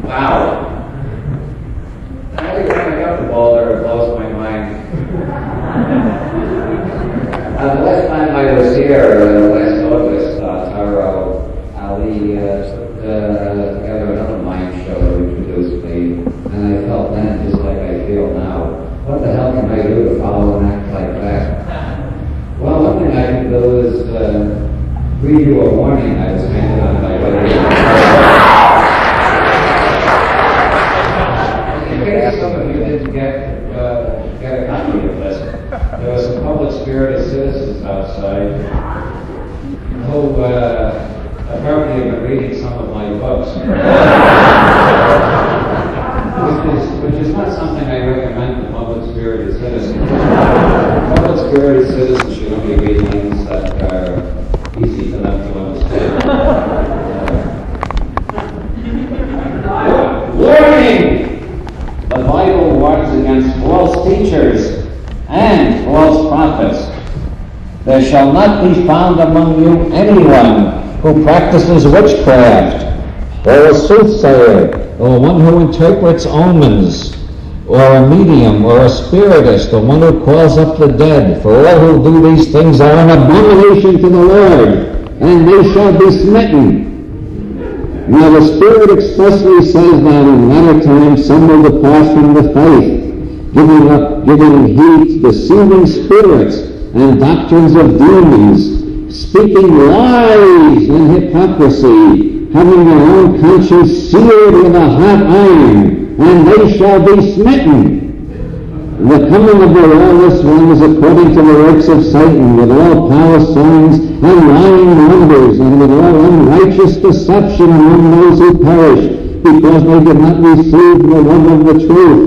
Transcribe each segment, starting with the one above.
Wow. When I got to Boulder, it blows my mind. The last time I was here, last August, Taro Ali put together another mind show to introduce me, and I felt then just like I feel now. What the hell can I do to follow an act like that? Well, one thing I can do is read you a warning I was handed on my way. In case some of you didn't get a copy of this, there were some public-spirited citizens outside who apparently have been reading some of my books, which is not something I recommend to public-spirited citizens. Public-spirited citizens should only read things that are easy for them to understand. Warning! The Bible warns against false teachers and false prophets. There shall not be found among you anyone who practices witchcraft, or a soothsayer, or one who interprets omens, or a medium, or a spiritist, or one who calls up the dead. For all who do these things are an abomination to the Lord, and they shall be smitten. Now the Spirit expressly says that in latter times some will depart from the faith, giving heed to deceiving spirits and doctrines of demons, speaking lies and hypocrisy, having their own conscience seared with a hot iron, and they shall be smitten. The coming of the lawless one is according to the works of Satan, with all power, signs, and lying wonders, and with all unrighteous deception among those who perish, because they did not receive the love of the truth.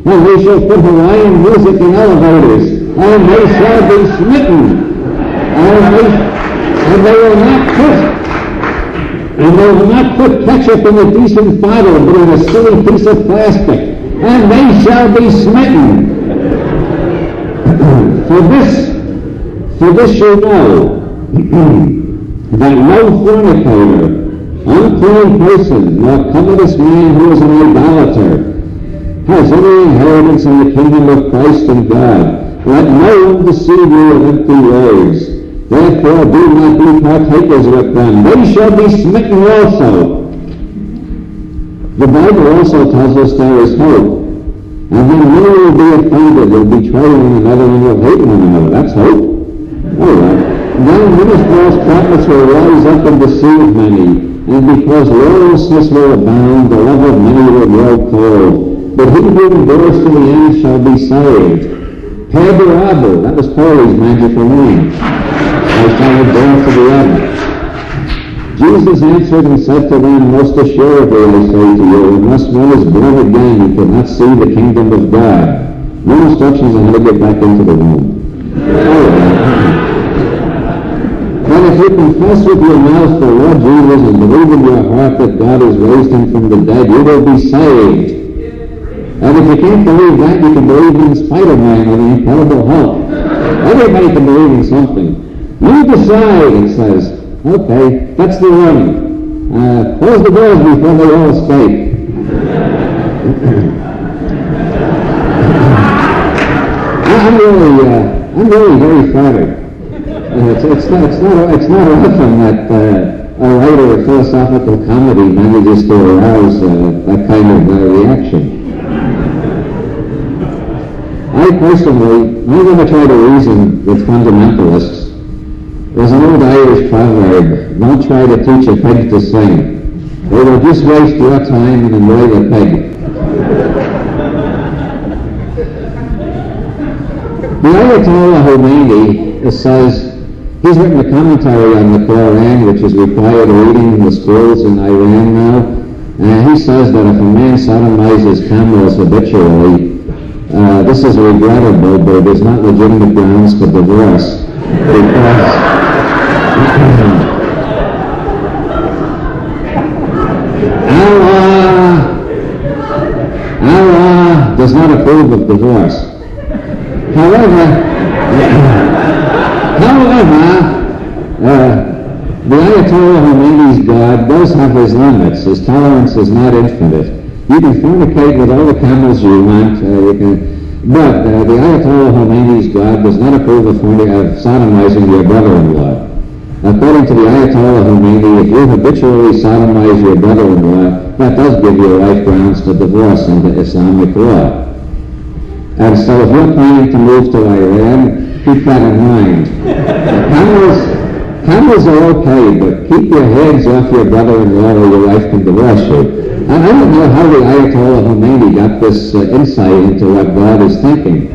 And they shall put Hawaiian music in elevators, and they shall be smitten. And they will not put ketchup in a decent bottle, but in a silly piece of plastic. And they shall be smitten. For this you know, that no fornicator, unclean person, nor covetous man who is an idolater, has any inheritance in the kingdom of Christ and God. Let no one deceive you with empty words. Therefore do not be partakers with them. They shall be smitten also. The Bible also tells us there is hope. And then many will be offended, will betray one another, and will hate one another. That's hope. All right. Then many false prophets will rise up and deceive many. And because lawlessness will abound, the love of many will grow cold. But he who endures to the end shall be saved. Perdurable, that was Pauli's magical name. I shall endure to the end. Jesus answered and said to them, Most assuredly I say to you, unless one is born again, you cannot see the kingdom of God. No instructions on how to get back into the womb. But if you confess with your mouth the Lord Jesus and believe in your heart that God has raised him from the dead, you will be saved. And if you can't believe that, you can believe in Spider-Man or the Incredible Hulk. Everybody can believe in something. You decide, it says. Okay, that's the warning. Close the doors before they all escape. I'm really very flattered. It's not often that a writer of philosophical comedy manages to arouse that kind of reaction. I personally, I'm going to try to reason with fundamentalists. There's an old Irish proverb, don't try to teach a pig to sing. They will just waste your time and annoy the pig. The Ayatollah Khomeini says, he's written a commentary on the Quran, which is required reading in the schools in Iran now, and he says that if a man sodomizes camels habitually, this is regrettable, but there's not legitimate grounds for divorce, because Allah does not approve of divorce. However, the Ayatollah Khomeini's God does have his limits. His tolerance is not infinite. You can fornicate with all the camels you want, but the Ayatollah Khomeini's God does not approve of sodomizing your brother-in-law. According to the Ayatollah Khomeini, if you habitually sodomize your brother-in-law, that does give your wife grounds to divorce under Islamic law. And so if you're planning to move to Iran, keep that in mind. Camels are okay, but keep your hands off your brother-in-law or your wife can divorce you. I don't know how the Ayatollah Khomeini got this insight into what God is thinking.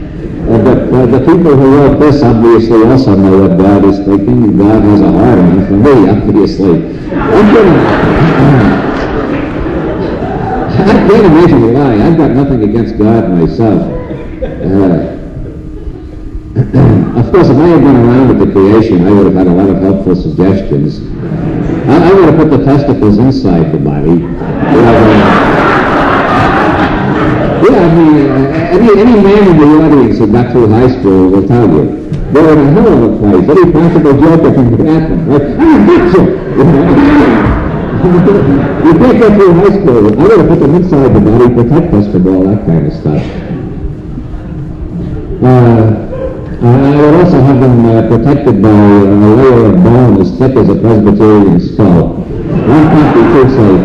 But the people who wrote this obviously also know what God is thinking, and God has a heart on for me, obviously. I can't imagine why. I've got nothing against God myself. Of course, if I had been around at the creation, I would have had a lot of helpful suggestions. I would have put the testicles inside the body. Any man in the audience who got through high school will tell you. They're in a hell of a place. Any practical joker can get them. Right? You can't get through high school. I would have put them inside the body, protect us from all that kind of stuff. I would also have them protected by a layer of bone as thick as a Presbyterian skull. One can't be too safe.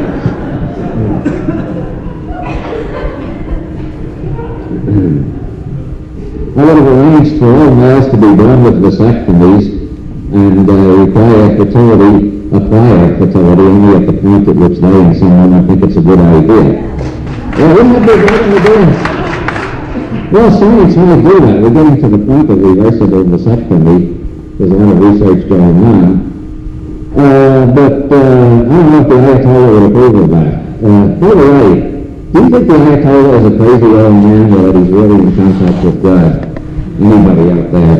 I would have arranged for all males to be born with vasectomies and acquire fertility only at the point at which they and some women think it's a good idea. Well, wouldn't that be great idea? Well, science might do that. We're getting to the point of reversible vasectomy. There's a lot of research going on. But I don't know if the Ayatollah would approve of that. By the way, do you think the Ayatollah is a crazy old man or that he's really in contact with God? Anybody out there?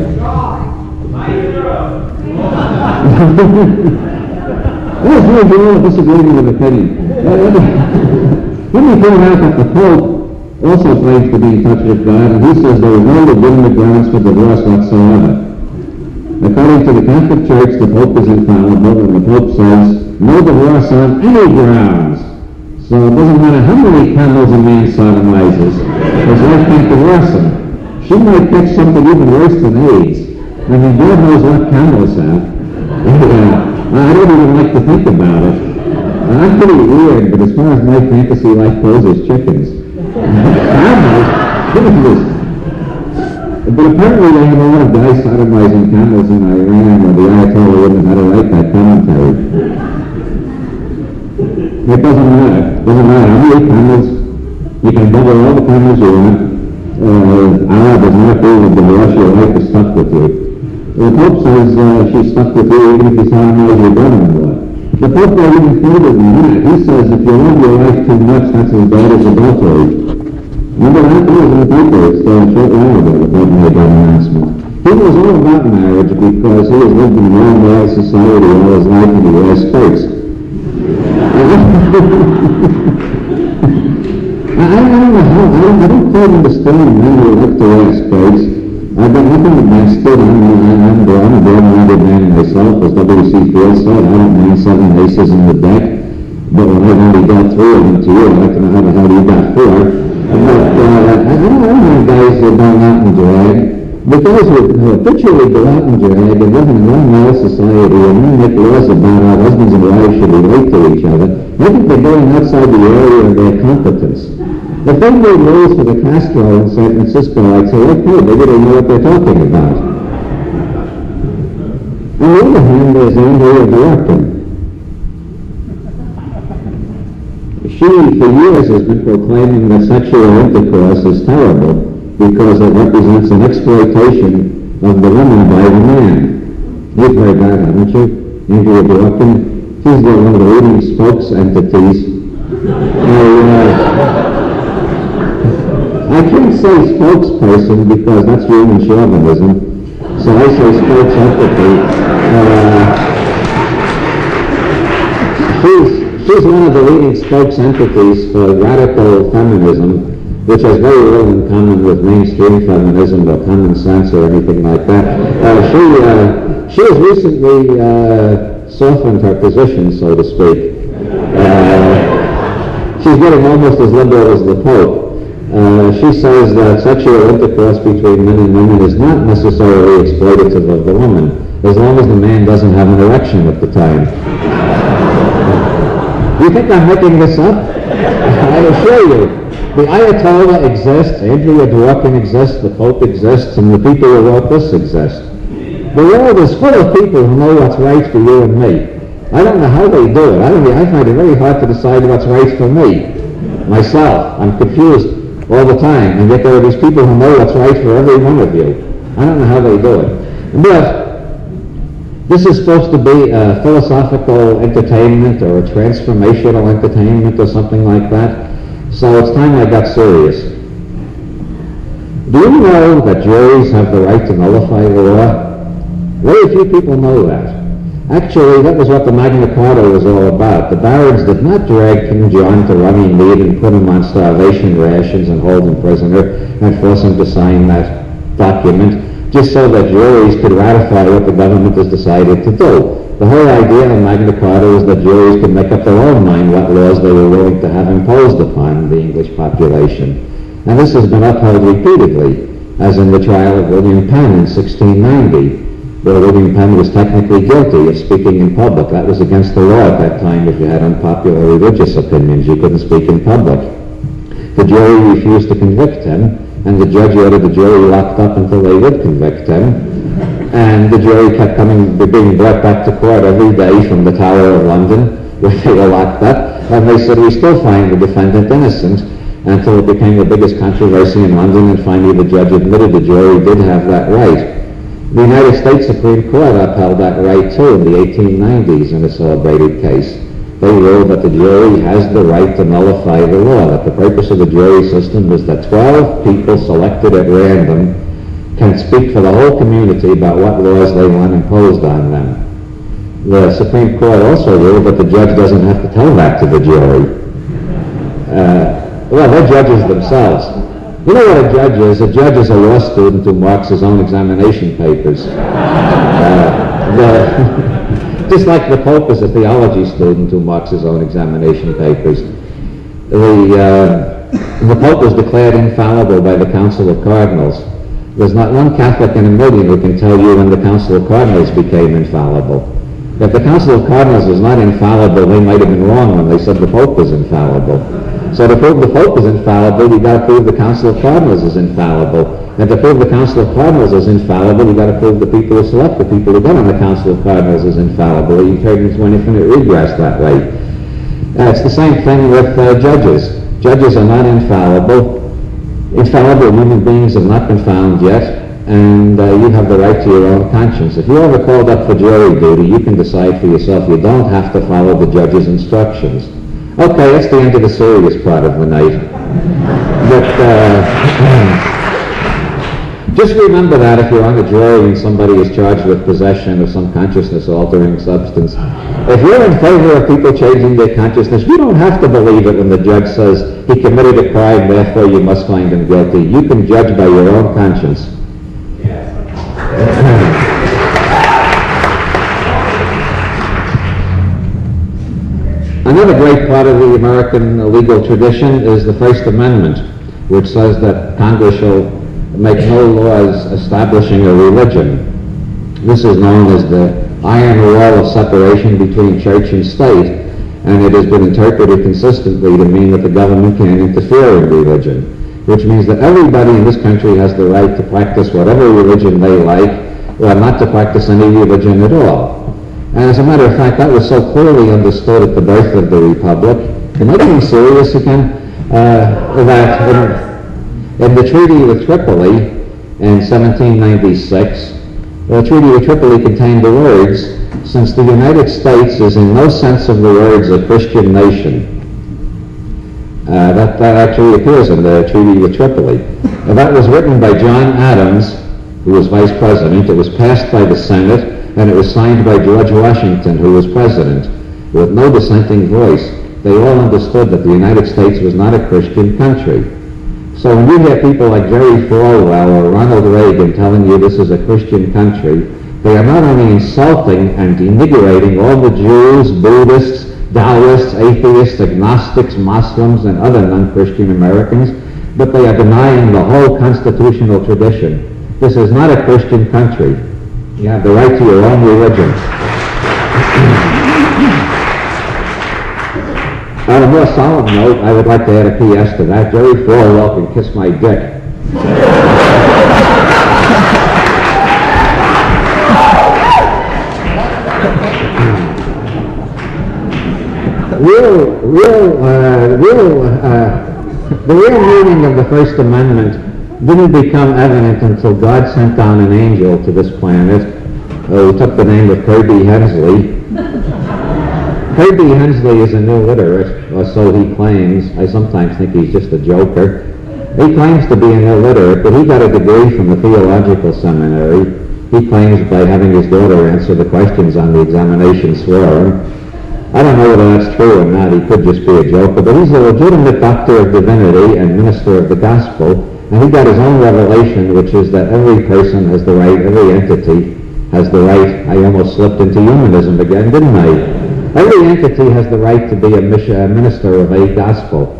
There's no real disagreement of opinion. Let me point out that the Pope also claims to be in touch with God, and he says there is no legitimate grounds for divorce whatsoever. According to the Catholic Church, the Pope is infallible, and the Pope says no divorce on any grounds. So it doesn't matter how many camels a man sodomizes, his wife can't divorce him. She might catch something even worse than AIDS. I mean, God knows what camels have. I don't even like to think about it. I'm pretty weird, but as far as my fantasy life goes, is chickens. Camels? But apparently they have a lot of guys sodomizing camels in Iran, or the Ayatollah wouldn't have had to write that commentary. It doesn't matter. It doesn't matter how many camels. You can double all the camels you want. Allah does not approve of divorce. Your wife is stuck with you. The Pope says she's stuck with you even if you sodomize your brother-in-law. The Pope goes even further than that. He says if you love your wife too much, that's as bad as adultery. Remember that? That was in the paper. It's a short while ago the Pope made that announcement. He knows all about marriage because he has lived in male society all his life and he wears skirts. I don't quite understand men who like to wear skirts. I've got nothing against it. I'm a broad-minded man myself, as W.C. Fields said. I don't mind 7 aces in the deck, but when I've only got 3 of them to you, I'd like to know how the hell you got 4. But I don't mind guys who go out and drag. The guys who habitually go out and drag and live in a non-male society and then make laws about how husbands and wives should relate to each other, I think they're going outside the area of their competence. If they made rules for the Castro in San Francisco, I'd say, okay, maybe they know what they're talking about. On the other hand, there's Andrea Dworkin. She, for years, has been proclaiming that sexual intercourse is terrible because it represents an exploitation of the woman by the man. You've heard that, haven't you? Andrea Dworkin. She's one of the leading spokes entities. I can't say spokesperson because that's human chauvinism, so I say spokes entity. She's one of the leading spokes entities for radical feminism, which has very little in common with mainstream feminism or common sense or anything like that. She has recently softened her position, so to speak. She she's getting almost as liberal as the Pope. She says that sexual intercourse between men and women is not necessarily exploitative of the woman, as long as the man doesn't have an erection at the time. Do you think I'm making this up? I assure you, the Ayatollah exists, Andrea Dworkin exists, the Pope exists, and the people who wrote this exist. The world is full of people who know what's right for you and me. I don't know how they do it. I find it very hard to decide what's right for me. Myself, I'm confused all the time, and yet there are these people who know what's right for every one of you. I don't know how they do it. But this is supposed to be a philosophical entertainment or a transformational entertainment or something like that. So it's time I got serious. Do you know that juries have the right to nullify the law? Very few people know that. Actually, that was what the Magna Carta was all about. The barons did not drag King John to Runnymede and put him on starvation rations and hold him prisoner and force him to sign that document just so that juries could ratify what the government has decided to do. The whole idea of Magna Carta was that juries could make up their own mind what laws they were willing to have imposed upon the English population. And this has been upheld repeatedly, as in the trial of William Penn in 1690. Where William Penn was technically guilty of speaking in public. That was against the law at that time. If you had unpopular religious opinions, you couldn't speak in public. The jury refused to convict him, and the judge ordered the jury locked up until they would convict him. And the jury kept being brought back to court every day from the Tower of London, where they were locked up, and they said, we still find the defendant innocent, until it became the biggest controversy in London, and finally the judge admitted the jury did have that right. The United States Supreme Court upheld that right too in the 1890s in a celebrated case. They ruled that the jury has the right to nullify the law, that the purpose of the jury system is that 12 people selected at random can speak for the whole community about what laws they want imposed on them. The Supreme Court also ruled that the judge doesn't have to tell that to the jury. Well, they're judges themselves. You know what a judge is? A judge is a law student who marks his own examination papers. Just like the Pope is a theology student who marks his own examination papers. The Pope was declared infallible by the Council of Cardinals. There's not one Catholic in a million who can tell you when the Council of Cardinals became infallible. If the Council of Cardinals was not infallible, they might have been wrong when they said the Pope was infallible. So to prove the Pope is infallible, you've got to prove the Council of Cardinals is infallible. And to prove the Council of Cardinals is infallible, you've got to prove the people who select the people who get on the Council of Cardinals is infallible. You turn into an infinite regress that way. It's the same thing with judges. Judges are not infallible. Infallible human beings have not been found yet, and you have the right to your own conscience. If you're ever called up for jury duty, you can decide for yourself. You don't have to follow the judge's instructions. Okay, that's the end of the serious part of the night. But just remember that if you're on a jury and somebody is charged with possession of some consciousness-altering substance, if you're in favor of people changing their consciousness, you don't have to believe it when the judge says he committed a crime, therefore you must find him guilty. You can judge by your own conscience. Another great part of the American legal tradition is the First Amendment, which says that Congress shall make no laws establishing a religion. This is known as the iron wall of separation between church and state, and it has been interpreted consistently to mean that the government can't interfere in religion, which means that everybody in this country has the right to practice whatever religion they like, or not to practice any religion at all. And as a matter of fact, that was so clearly understood at the birth of the Republic. Am I getting serious again? That in the Treaty with Tripoli in 1796, the Treaty with Tripoli contained the words, "Since the United States is in no sense of the words a Christian nation." That actually appears in the Treaty with Tripoli. That was written by John Adams, who was Vice President. It was passed by the Senate, and it was signed by George Washington, who was President, with no dissenting voice. They all understood that the United States was not a Christian country. So when you hear people like Jerry Falwell or Ronald Reagan telling you this is a Christian country, they are not only insulting and denigrating all the Jews, Buddhists, Taoists, atheists, agnostics, Muslims, and other non-Christian Americans, but they are denying the whole constitutional tradition. This is not a Christian country. You have the right to your own religion. On a more solemn note, I would like to add a P.S. to that. Jerry Falwell can kiss my dick. The real meaning of the First Amendment didn't become evident until God sent down an angel to this planet who took the name of Kirby Hensley. Kirby Hensley is a new literate, or so he claims. I sometimes think he's just a joker. He claims to be an illiterate, but he got a degree from the theological seminary. He claims by having his daughter answer the questions on the examination swear. I don't know whether that's true or not. He could just be a joker, but he's a legitimate doctor of divinity and minister of the gospel, and he got his own revelation, which is that every person has the right, every entity has the right. I almost slipped into humanism again, didn't I? Every entity has the right to be a minister of a gospel.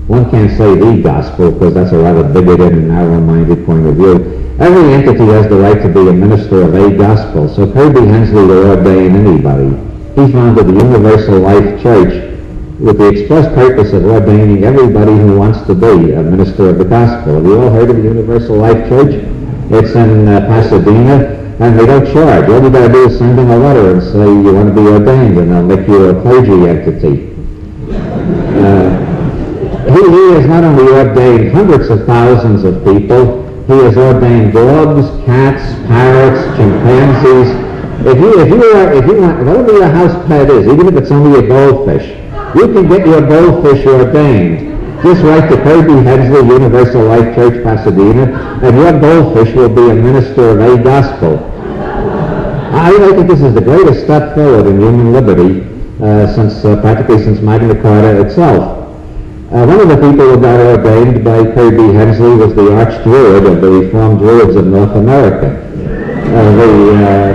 One can't say the gospel because that's a rather bigoted and narrow-minded point of view. Every entity has the right to be a minister of a gospel. So Kirby Hensley will ordain anybody. He founded the Universal Life Church with the express purpose of ordaining everybody who wants to be a minister of the gospel. Have you all heard of the Universal Life Church? It's in Pasadena. And they don't charge. All you got to do is send them a letter and say you want to be ordained, and they'll make you a clergy entity. He has not only ordained hundreds of thousands of people, he has ordained dogs, cats, parrots, chimpanzees. If you want, whatever your house pet is, even if it's only a goldfish, you can get your goldfish ordained. Just write to Kirby Hensley, Universal Life Church, Pasadena, and your goldfish will be a minister of a gospel. I think this is the greatest step forward in human liberty practically since Magna Carta itself. One of the people who got ordained by Kirby Hensley was the Archdruid of the Reformed Druids of North America.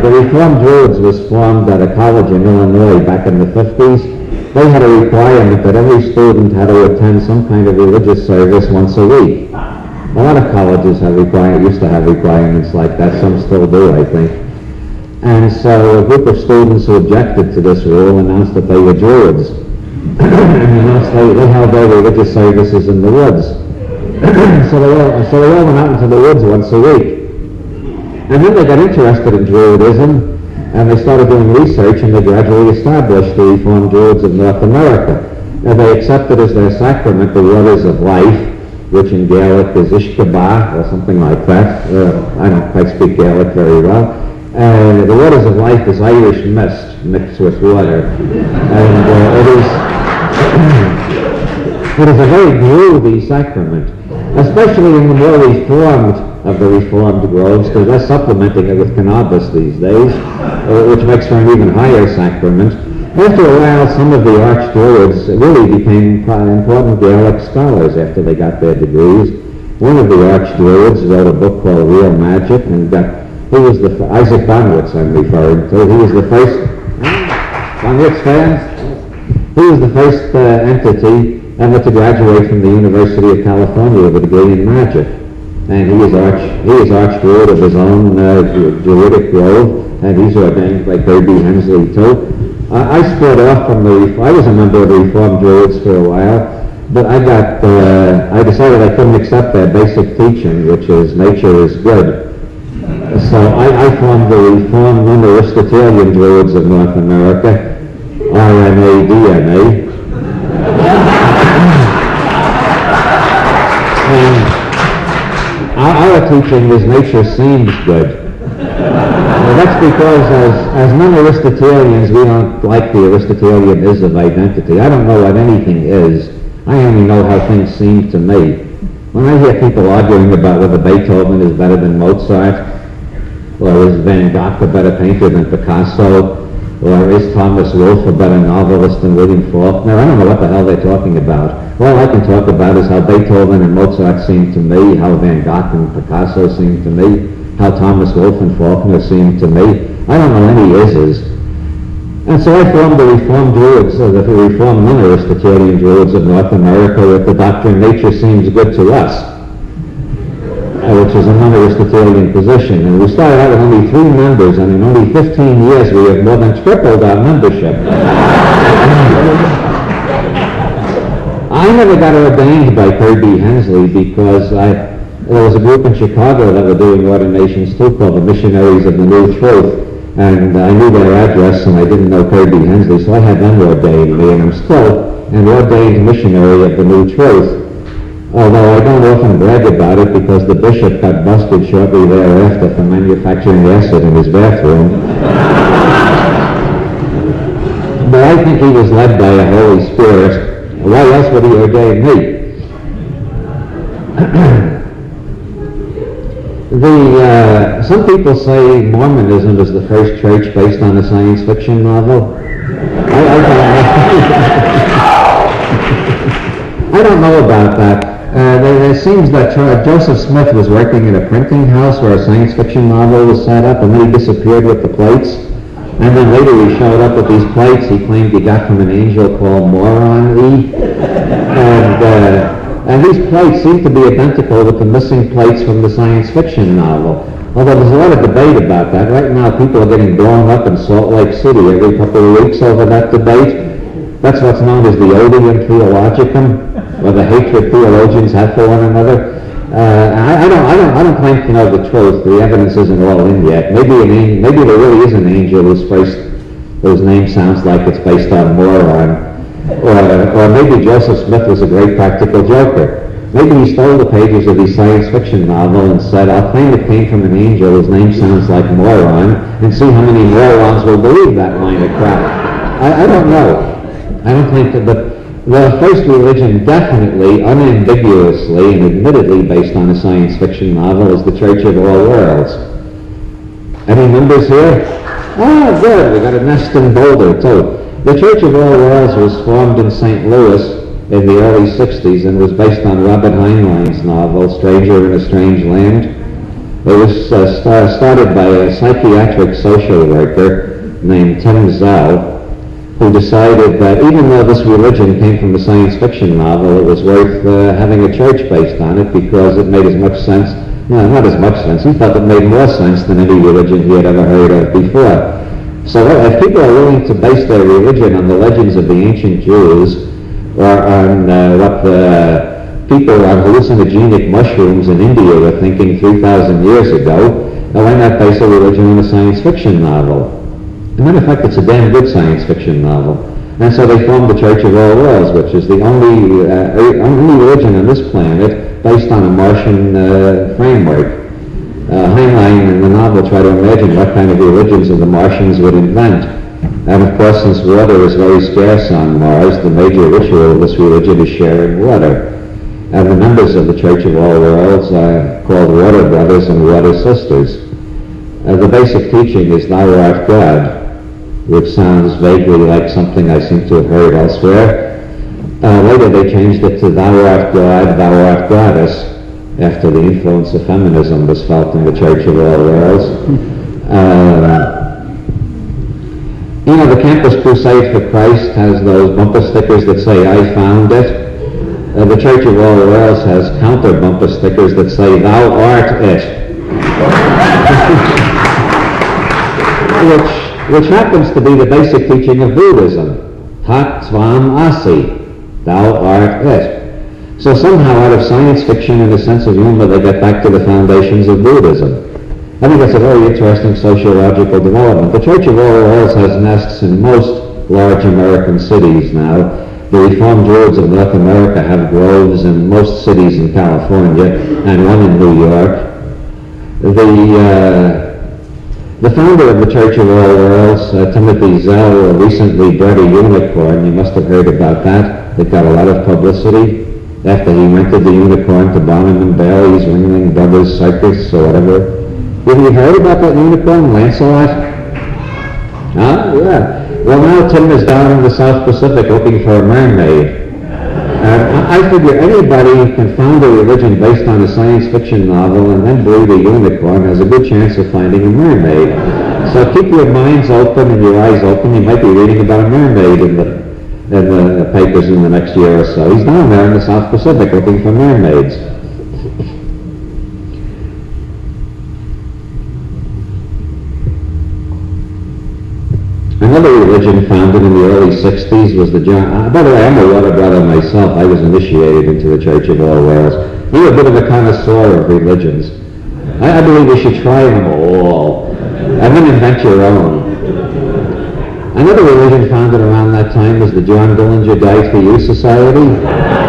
The Reformed Druids was formed at a college in Illinois back in the 50s. They had a requirement that every student had to attend some kind of religious service once a week. A lot of colleges used to have requirements like that. Some still do, I think. And so a group of students who objected to this rule announced that they were Druids. And announced they held their religious services in the woods. So they all went out into the woods once a week. And then they got interested in Druidism, and they started doing research, and they gradually established the Reformed Druids of North America. And they accepted as their sacrament the waters of life, which in Gaelic is Ishkabah, or something like that. I don't quite speak Gaelic very well. The waters of life is Irish mist mixed with water. And it is a very groovy sacrament, especially in the more reformed of the Reformed groves, because they're supplementing it with cannabis these days, which makes for an even higher sacrament. After a while, some of the Archdruids really became important Gaelic scholars after they got their degrees. One of the Archdruids wrote a book called Real Magic, and he was Isaac Bonwitz I'm referring to. He was the first, Bonwitz fans? He was the first entity ever to graduate from the University of California with a degree in magic. And he is Archdruid of his own Druidic grove, and he's ordained by Kirby Hensley too. I split off from I was a member of the Reformed Druids for a while, but I decided I couldn't accept their basic teaching, which is nature is good. So I formed the Reformed Non-Aristotelian Druids of North America, RNA-DNA. And our teaching is nature seems good. That's because as non-Aristotelians, we don't like the Aristotelian-is of identity. I don't know what anything is. I only know how things seem to me. When I hear people arguing about whether Beethoven is better than Mozart, or is Van Gogh a better painter than Picasso, or is Thomas Wolfe a better novelist than William Faulkner, I don't know what the hell they're talking about. All I can talk about is how Beethoven and Mozart seem to me, how Van Gogh and Picasso seem to me, how Thomas Wolfe and Faulkner seem to me. I don't know any ises. And so I formed the Reformed Druids, the Reformed non-Aristotelian Druids of North America with the doctrine nature seems good to us, which is a non-Aristotelian position. And we started out with only 3 members, and in only 15 years we have more than tripled our membership. I never got ordained by Kirby Hensley because there was a group in Chicago that were doing ordinations too called the Missionaries of the New Truth. And I knew their address, and I didn't know Kirby Hensley, so I had them ordain me, and I'm still an ordained missionary of the New Truth. Although I don't often brag about it because the bishop got busted shortly thereafter for manufacturing acid in his bathroom. But I think he was led by a Holy Spirit. Why else would he ordain me? Some people say Mormonism is the first church based on a science fiction novel. I don't know about that. It seems that Joseph Smith was working in a printing house where a science fiction novel was set up, and then he disappeared with the plates. And then later he showed up with these plates he claimed he got from an angel called Moron E. And these plates seem to be identical with the missing plates from the science fiction novel. Although there's a lot of debate about that. Right now people are getting blown up in Salt Lake City every couple of weeks over that debate. That's what's known as the odium theologicum, or the hatred theologians have for one another. I don't claim to know the truth. The evidence isn't all in yet. Maybe there really is an angel whose name sounds like it's based on moron. Or maybe Joseph Smith was a great practical joker. Maybe he stole the pages of his science fiction novel and said, I'll claim it came from an angel whose name sounds like moron, and see how many morons will believe that line of crap. I don't know. I don't think that, but the first religion definitely, unambiguously, and admittedly based on a science fiction novel is the Church of All Worlds. Any members here? Ah, good. We got a nest in Boulder, too. The Church of All Worlds was formed in St. Louis in the early 60s and was based on Robert Heinlein's novel, Stranger in a Strange Land. It was started by a psychiatric social worker named Tim Zell, who decided that even though this religion came from a science fiction novel, it was worth having a church based on it because it made as much sense, no, not as much sense, he thought it made more sense than any religion he had ever heard of before. So if people are willing to base their religion on the legends of the ancient Jews, or on what the people on hallucinogenic mushrooms in India were thinking 3,000 years ago, why not base a religion on a science fiction novel? As a matter of fact, it's a damn good science fiction novel. And so they formed the Church of All Worlds, which is the only religion on this planet based on a Martian framework. Heinlein in the novel tried to imagine what kind of religions the Martians would invent. And of course, since water is very scarce on Mars, the major ritual of this religion is sharing water. And the members of the Church of All Worlds are called Water Brothers and Water Sisters. The basic teaching is Thou art God, which sounds vaguely like something I seem to have heard elsewhere. Later they changed it to Thou art God, Thou art Goddess, after the influence of feminism was felt in the Church of All Worlds. You know, the Campus Crusade for Christ has those bumper stickers that say, I found it. The Church of All Worlds has counter bumper stickers that say, Thou art it. which happens to be the basic teaching of Buddhism. Tat Tvam Asi. Thou art it. So somehow out of science fiction and a sense of humor, they get back to the foundations of Buddhism. I think that's a very interesting sociological development. The Church of All Worlds has nests in most large American cities now. The Reformed Druids of North America have groves in most cities in California and one in New York. The founder of the Church of All Worlds, Timothy Zell, recently bred a unicorn. You must have heard about that. It got a lot of publicity after he rented the unicorn to Barnum and Bailey's Ringling Brothers Circus or whatever. Have you heard about that unicorn, Lancelot? Huh? Yeah. Well, now Tim is down in the South Pacific looking for a mermaid. I figure anybody who can found a religion based on a science fiction novel and then breed a unicorn has a good chance of finding a mermaid. So keep your minds open and your eyes open. You might be reading about a mermaid in the papers in the next year or so. He's down there in the South Pacific looking for mermaids. Another religion founded in the early 60s was the John... by the way, I'm a water brother myself. I was initiated into the Church of All Whales. You're a bit of a connoisseur of religions. I believe you should try them all, and then invent your own. Another religion founded around that time was the John Dillinger Died for You Society,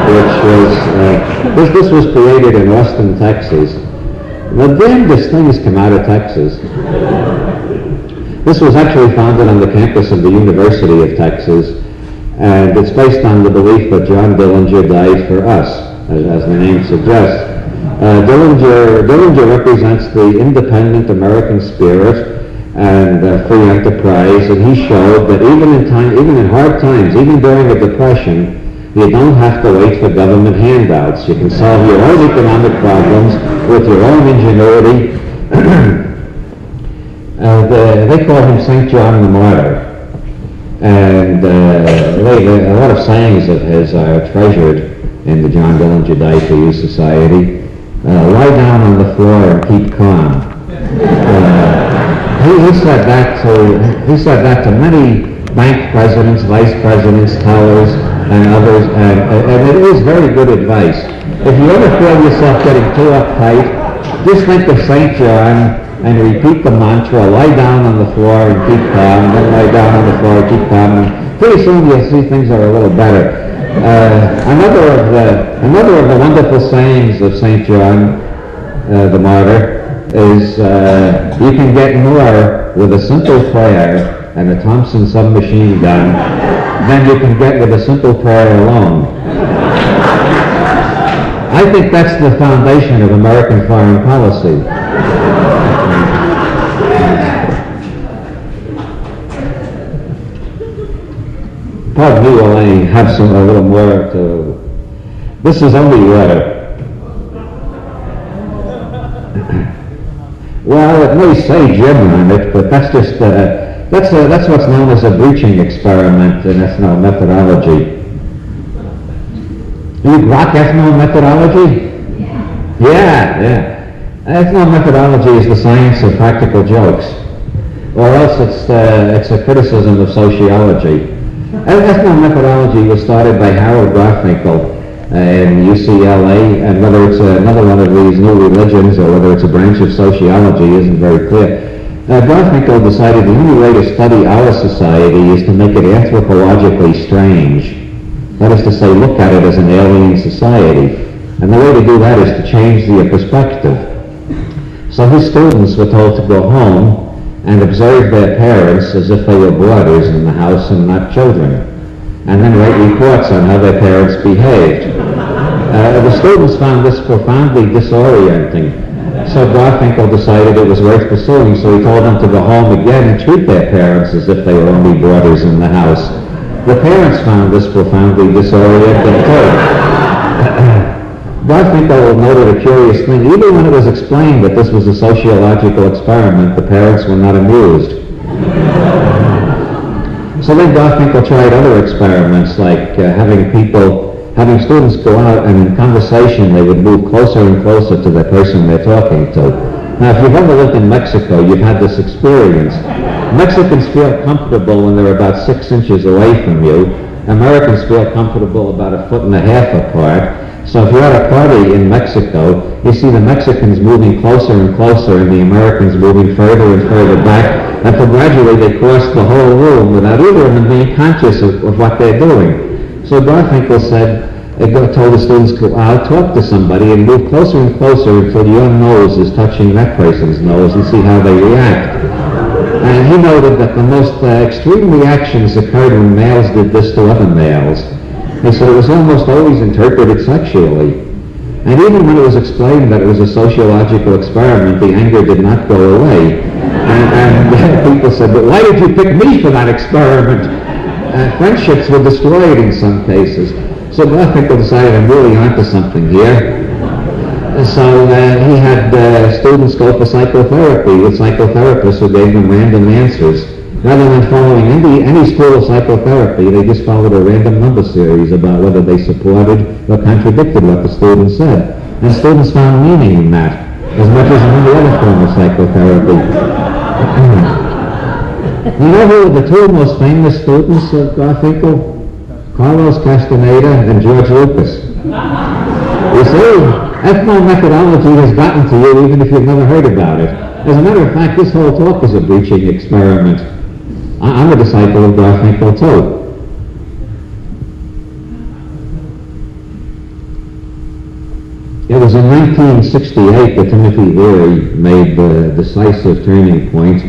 which was... this was created in Austin, Texas. The damnedest things come out of Texas. This was actually founded on the campus of the University of Texas, and it's based on the belief that John Dillinger died for us, as the name suggests. Dillinger represents the independent American spirit and free enterprise, and he showed that even in hard times, even during a depression, you don't have to wait for government handouts. You can solve your own economic problems with your own ingenuity. They call him St. John the Martyr, and a lot of sayings of his are treasured in the John Dillinger Died for You Society. Lie down on the floor and keep calm. He said that to many bank presidents, vice presidents, tellers, and others, and it is very good advice. If you ever feel yourself getting too uptight, just think of St. John and repeat the mantra, lie down on the floor and keep calm, and then lie down on the floor and keep calm, and pretty soon you'll see things are a little better. Another of the wonderful sayings of St. John the Martyr is, you can get more with a simple prayer and a Thompson submachine gun than you can get with a simple prayer alone. I think that's the foundation of American foreign policy. Pardon me while I have a little more to... This is only water. Well, it may say gin on it, but that's just... that's what's known as a breaching experiment in ethnomethodology. Do you grok ethnomethodology? Yeah. Ethnomethodology is the science of practical jokes, or else it's a criticism of sociology. Ethnomethodology was started by Harold Garfinkel in UCLA, and whether it's another one of these new religions or whether it's a branch of sociology isn't very clear. Garfinkel decided the only way to study our society is to make it anthropologically strange. That is to say, look at it as an alien society. And the way to do that is to change the perspective. So his students were told to go home and observe their parents as if they were boarders in the house and not children, and then write reports on how their parents behaved. The students found this profoundly disorienting, so Garfinkel decided it was worth pursuing, so he told them to go home again and treat their parents as if they were only boarders in the house. The parents found this profoundly disorienting too. Garfinkel noted a curious thing. Even when it was explained that this was a sociological experiment, the parents were not amused. So then Garfinkel tried other experiments, like having students go out and in conversation they would move closer and closer to the person they're talking to. Now, if you've ever lived in Mexico, you've had this experience. Mexicans feel comfortable when they're about 6 inches away from you. Americans feel comfortable about 1.5 feet apart. So if you're at a party in Mexico, you see the Mexicans moving closer and closer and the Americans moving further and further back, until gradually they cross the whole room without either of them being conscious of what they're doing. So Garfinkel told the students, go out, talk to somebody, and move closer and closer until your nose is touching that person's nose and see how they react. And he noted that the most extreme reactions occurred when males did this to other males. He said it was almost always interpreted sexually. And even when it was explained that it was a sociological experiment, the anger did not go away. And people said, but why did you pick me for that experiment? Friendships were destroyed in some cases. So Garfinkel decided I'm really onto something here. So he had students go for psychotherapy with psychotherapists who gave them random answers. Rather than following any school of psychotherapy, they just followed a random number series about whether they supported or contradicted what the student said. And students found meaning in that, as much as in any other form of psychotherapy. You know who were the two most famous students of Garfinkel? Carlos Castaneda and George Lucas. You see, ethnomethodology has gotten to you even if you've never heard about it. As a matter of fact, this whole talk is a breaching experiment. I'm a disciple of Garfinkel too. It was in 1968 that Timothy Leary made the decisive turning point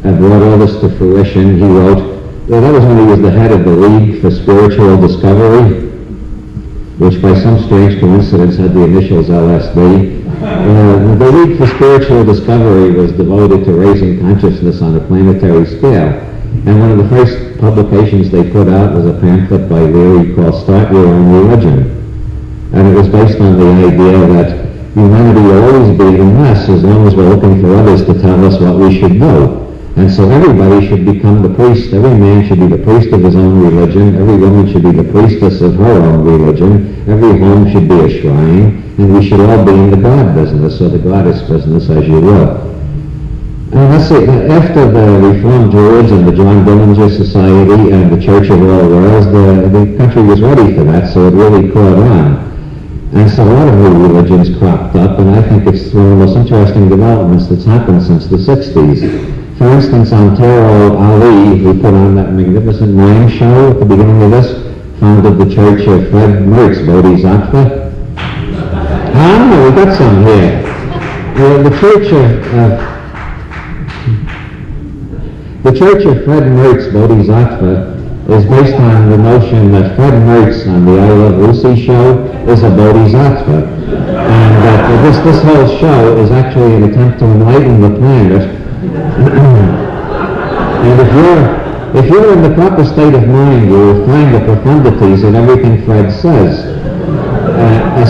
and brought all this to fruition. He wrote, well, that was when he was the head of the League for Spiritual Discovery, which by some strange coincidence had the initials LSD. The League for Spiritual Discovery was devoted to raising consciousness on a planetary scale. And one of the first publications they put out was a pamphlet by Leary called Start Your Own Religion. And it was based on the idea that humanity will always be in a mess as long as we're looking for others to tell us what we should know. And so everybody should become the priest. Every man should be the priest of his own religion. Every woman should be the priestess of her own religion. Every home should be a shrine. And we should all be in the God business, or the goddess business, as you will. And that's it. After the Reformed Druids and the John Dillinger Society and the Church of All Worlds, the country was ready for that, so it really caught on. And so a lot of new religions cropped up, and I think it's one of the most interesting developments that's happened since the 60s. For instance, Antero Ali, who put on that magnificent mime show at the beginning of this, founded the Church of Fred Merckx Bodhisattva. We got some here. The Church of Fred Merckx Bodhisattva is based on the notion that Fred Merckx on the I Love Lucy show is a bodhisattva. And that this whole show is actually an attempt to enlighten the planet. And if you're in the proper state of mind, you will find the profundities in everything Fred says.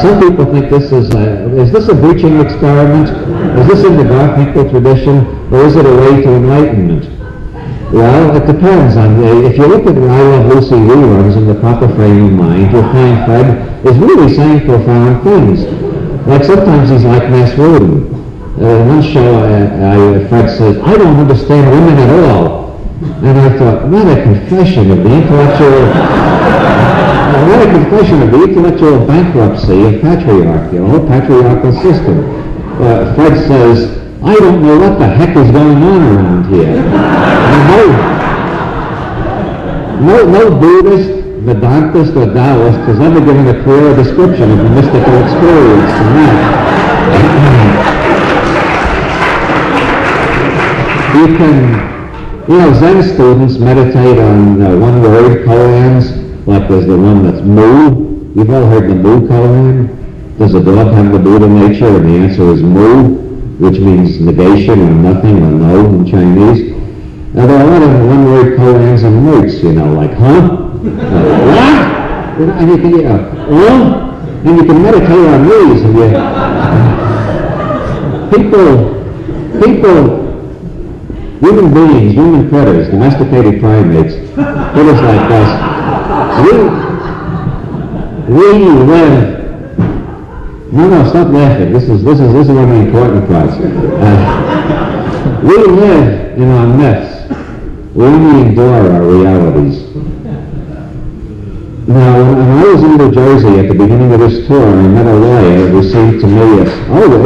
Some people think this is this a breaching experiment? Is this in the Garfinkel tradition, or is it a way to enlightenment? Well, it depends on if you look at the I Love Lucy reruns in the proper frame of mind, you'll find Fred is really saying profound things. Like sometimes he's like Mass Roden. One show, Fred says, I don't understand women at all. And I thought, what a confession of the intellectual bankruptcy of patriarchy, the whole patriarchal system. Fred says, I don't know what the heck is going on around here. No Buddhist, Vedantist, or Taoist has ever given a clearer description of the mystical experience than that. Zen students meditate on one-word koans, like there's the one that's mu. You've all heard the mu koan? Does a dog have the Buddha nature? And the answer is mu, which means negation or nothing or no in Chinese. Now there are a lot of one-word koans and moots, like huh? What? And you can, and you can meditate on these. And human beings, human critters, domesticated primates, critters like us, we live. No, stop laughing. This is one of the important parts. We live in our myths. We only endure our realities. Now, when I was in New Jersey at the beginning of this tour, I met a lawyer who seemed to me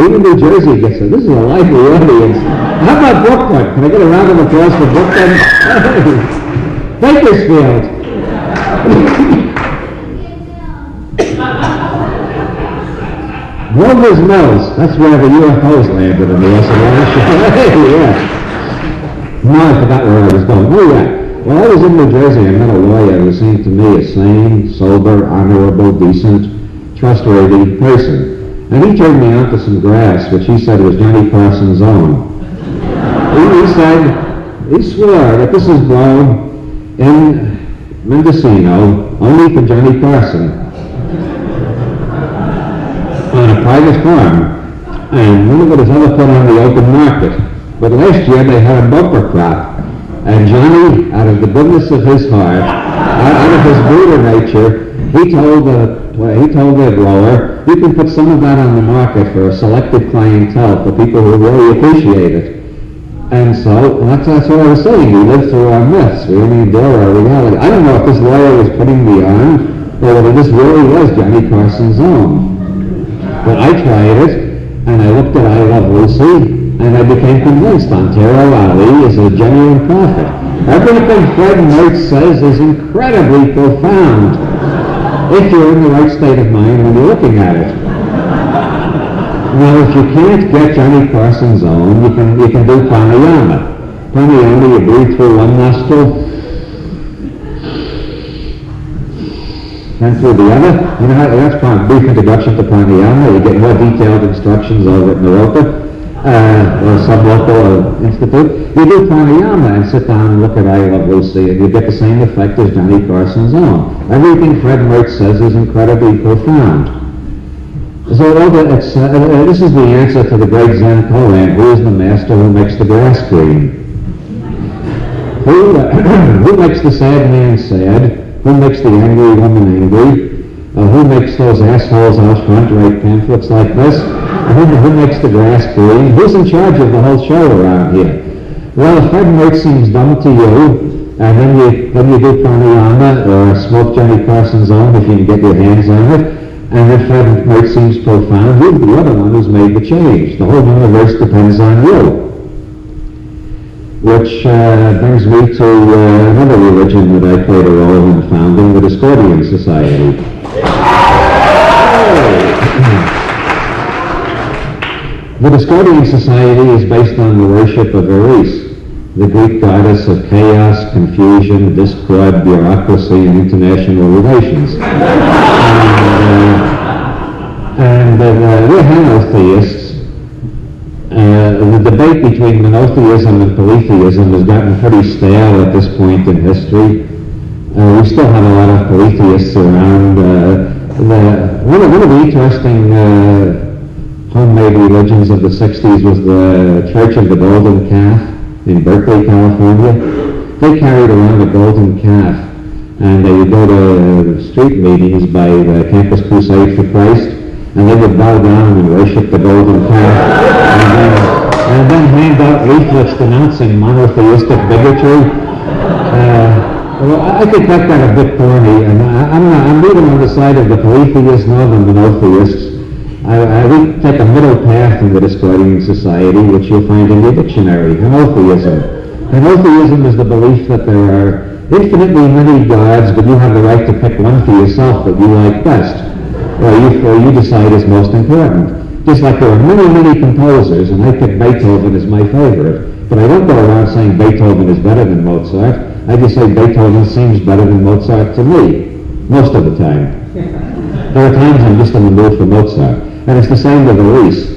even New Jersey gets it. This is a lively audience. How about Brooklyn? Can I get a round of applause for Brooklyn? Bakersfield. Grover's Mills. That's where the UFOs landed in the SLS. Yeah. No, I forgot where I was going. Oh, yeah. Well, I was in New Jersey. I met a lawyer who seemed to me a sane, sober, honorable, decent, trustworthy person. And he turned me onto some grass, which he said was Johnny Carson's own. He swore that this is grown in Mendocino only for Johnny Carson. on a private farm, and none of it is ever put on the open market. But last year they had a bumper crop, and Johnny, out of the goodness of his heart, out of his Boulder nature, he told the grower, you can put some of that on the market for a selected clientele, for people who really appreciate it. And so, that's what I was saying. We live through our myths. We only endure our reality. I don't know if this lawyer was putting me on, or whether this really was Johnny Carson's own. But I tried it, and I looked at I Love Lucy, and I became convinced Ontario Ali is a genuine prophet. Everything Fred Mertz says is incredibly profound, if you're in the right state of mind when you're looking at it. Now, if you can't get Johnny Carson's own, you can do pranayama. Pranayama, you breathe through one nostril, then through the other. You know how that's a brief introduction to pranayama. You get more detailed instructions over at Naropa or Sublocal Institute. You do pranayama and sit down and look at I Love Lucy, and you get the same effect as Johnny Carson's own. Everything Fred Mertz says is incredibly profound. So this is the answer to the great Zen poem, who is the master who makes the grass green? Who makes the sad man sad? Who makes the angry woman angry? Who makes those assholes out front write pamphlets like this? Who makes the grass green? Who's in charge of the whole show around here? Well, if Fred Mertz seems dumb to you, and then you do pranayama or smoke Johnny Carson's own if you can get your hands on it, and if Fred Mertz seems profound, you're the other one who's made the change. The whole universe depends on you. Which brings me to another religion that I played a role in founding, the Discordian Society. The Discordian Society is based on the worship of Eris, the Greek goddess of chaos, confusion, discord, bureaucracy, and international relations. We're monotheists. The debate between monotheism and polytheism has gotten pretty stale at this point in history. We still have a lot of polytheists around. One of the interesting homemade religions of the 60s was the Church of the Golden Calf in Berkeley, California. They carried around a golden calf, and they would go to street meetings by the Campus Crusade for Christ, and they would bow down and worship the golden calf, and then hand out leaflets denouncing monotheistic bigotry. Well, I think that got a bit corny, and I'm neither on the side of the polytheists nor the monotheists. We take a middle path in the Discordian Society, which you'll find in your dictionary, henotheism. Henotheism is the belief that there are infinitely many gods, but you have the right to pick one for yourself that you like best, or you decide is most important. Just like there are many, many composers, and I pick Beethoven as my favorite, but I don't go around saying Beethoven is better than Mozart. I just say Beethoven seems better than Mozart to me, most of the time. There are times I'm just in the mood for Mozart. And it's the same with Eris.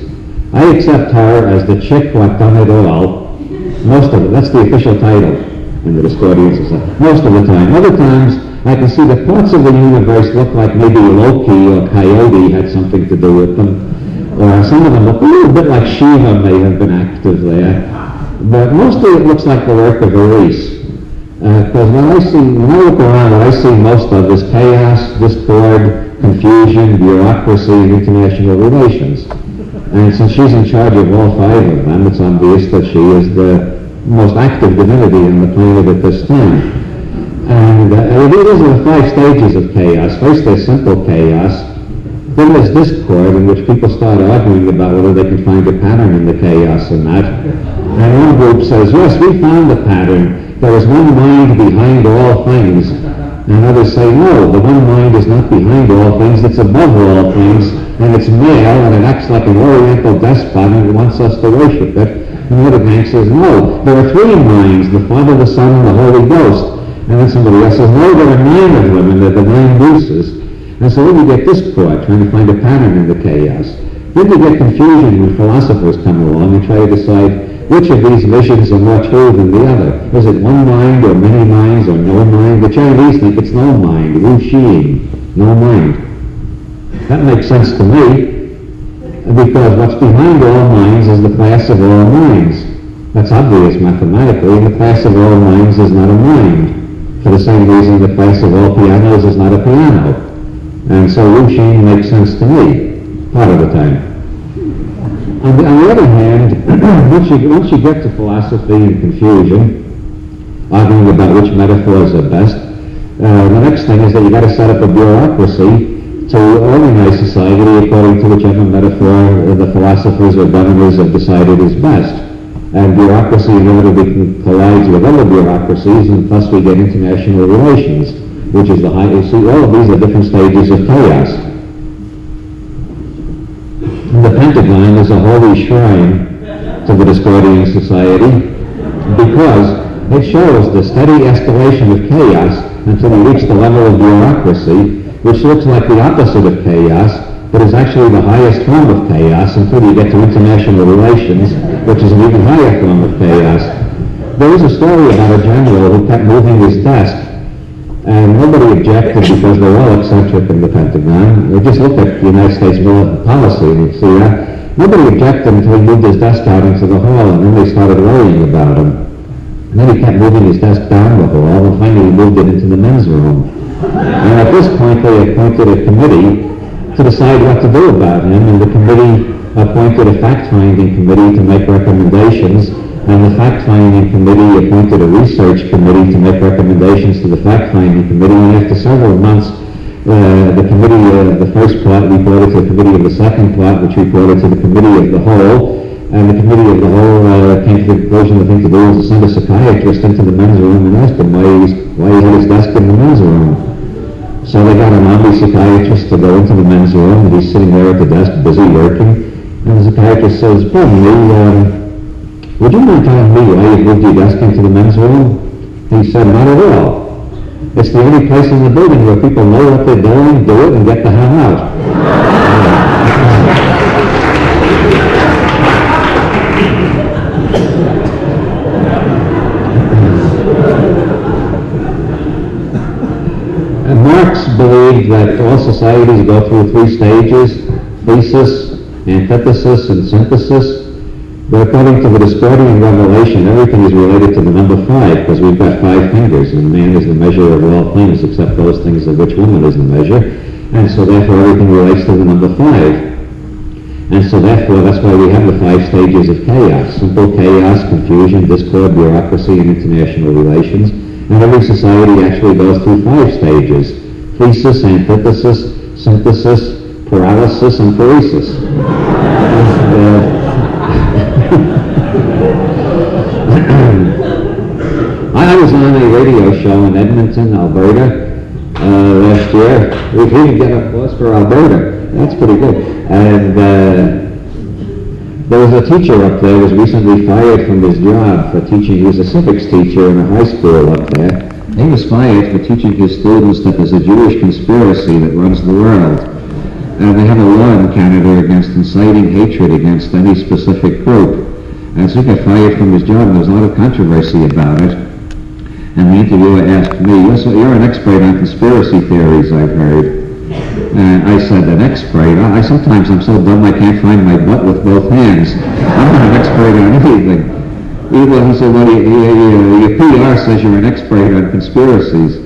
I accept her as the chick who had done it all. Most of it. That's the official title in the Discordian Society. Most of the time. Other times, I can see that parts of the universe look like maybe Loki or Coyote had something to do with them. Or some of them look a little bit like Shiva may have been active there. But mostly it looks like the work of Eris. Because when I look around, what I see most of is chaos, discord, confusion, bureaucracy, and international relations. And since she's in charge of all five of them, it's obvious that she is the most active divinity on the planet at this time. And these are the 5 stages of chaos. First, there's simple chaos. Then there's discord, in which people start arguing about whether they can find a pattern in the chaos or not. And one group says, yes, we found the pattern. There is one mind behind all things. And others say, no, the one mind is not behind all things, it's above all things, and it's male, and it acts like an oriental despot, and it wants us to worship it. And the other gang says, no, there are 3 minds, the Father, the Son, and the Holy Ghost. And then somebody else says, no, there are 9 of them, and they're the 9 muses. And so then you get discord, trying to find a pattern in the chaos. Then you get confusion when philosophers come along and try to decide which of these visions are more true than the other. Is it one mind or many minds or no mind? The Chinese think it's no mind, Wu Xiing, no mind. That makes sense to me. because what's behind all minds is the class of all minds. That's obvious mathematically, and the class of all minds is not a mind. For the same reason the class of all pianos is not a piano. And so Wu Xing makes sense to me, part of the time. On the other hand, once you get to philosophy and confusion, arguing about which metaphors are best, the next thing is that you've got to set up a bureaucracy to organize society according to whichever metaphor the philosophers or governors have decided is best. And bureaucracy inevitably collides with other bureaucracies, and thus we get international relations, which is the high. You see, all of these are different stages of chaos. The Pentagon is a holy shrine to the Discordian society because it shows the steady escalation of chaos until we reach the level of bureaucracy, which looks like the opposite of chaos, but is actually the highest form of chaos until you get to international relations, which is an even higher form of chaos. There is a story about a general who kept moving his desk, and nobody objected because they're all eccentric in the Pentagon. They just looked at the United States military policy and you see that. Nobody objected until he moved his desk out into the hall, and then they started worrying about him. And then he kept moving his desk down the hall, and finally he moved it into the men's room. And at this point they appointed a committee to decide what to do about him, and the committee appointed a fact-finding committee to make recommendations, and the fact-finding committee appointed a research committee to make recommendations to the fact-finding committee, and after several months, the committee of the first plot reported to the committee of the second plot, which reported to the committee of the whole, and the committee of the whole came to the conclusion the thing to do was to send a psychiatrist into the men's room and ask him why he had his desk in the men's room. So they got an army psychiatrist to go into the men's room, and he's sitting there at the desk, busy working, and the psychiatrist says, "Pardon me, would you mind telling me why you moved your desk into the men's room?" He said, "Not at all. It's the only place in the building where people know what they're doing, do it, and get the hell out." And Marx believed that all societies go through three stages: thesis, antithesis, and synthesis. But according to the Discordian revelation, everything is related to the number 5, because we've got 5 fingers, and man is the measure of all things, except those things of which woman is the measure. And so therefore everything relates to the number 5. And so therefore that's why we have the 5 stages of chaos: simple chaos, confusion, discord, bureaucracy, and international relations. And every society actually goes through 5 stages: thesis, antithesis, synthesis, paralysis, and paresis. I was on a radio show in Edmonton, Alberta, last year. We didn't even get applause for Alberta. That's pretty good. And there was a teacher up there who was recently fired from his job for teaching. He was a civics teacher in a high school up there. He was fired for teaching his students that there's a Jewish conspiracy that runs the world. They have a law in Canada against inciting hatred against any specific group. And so he got fired from his job, and there was a lot of controversy about it. And the interviewer asked me, "You're an expert on conspiracy theories, I've heard." And I said, "An expert? Sometimes I'm so dumb I can't find my butt with both hands. I'm not an expert on anything." He said, "Well, your PR says you're an expert on conspiracies."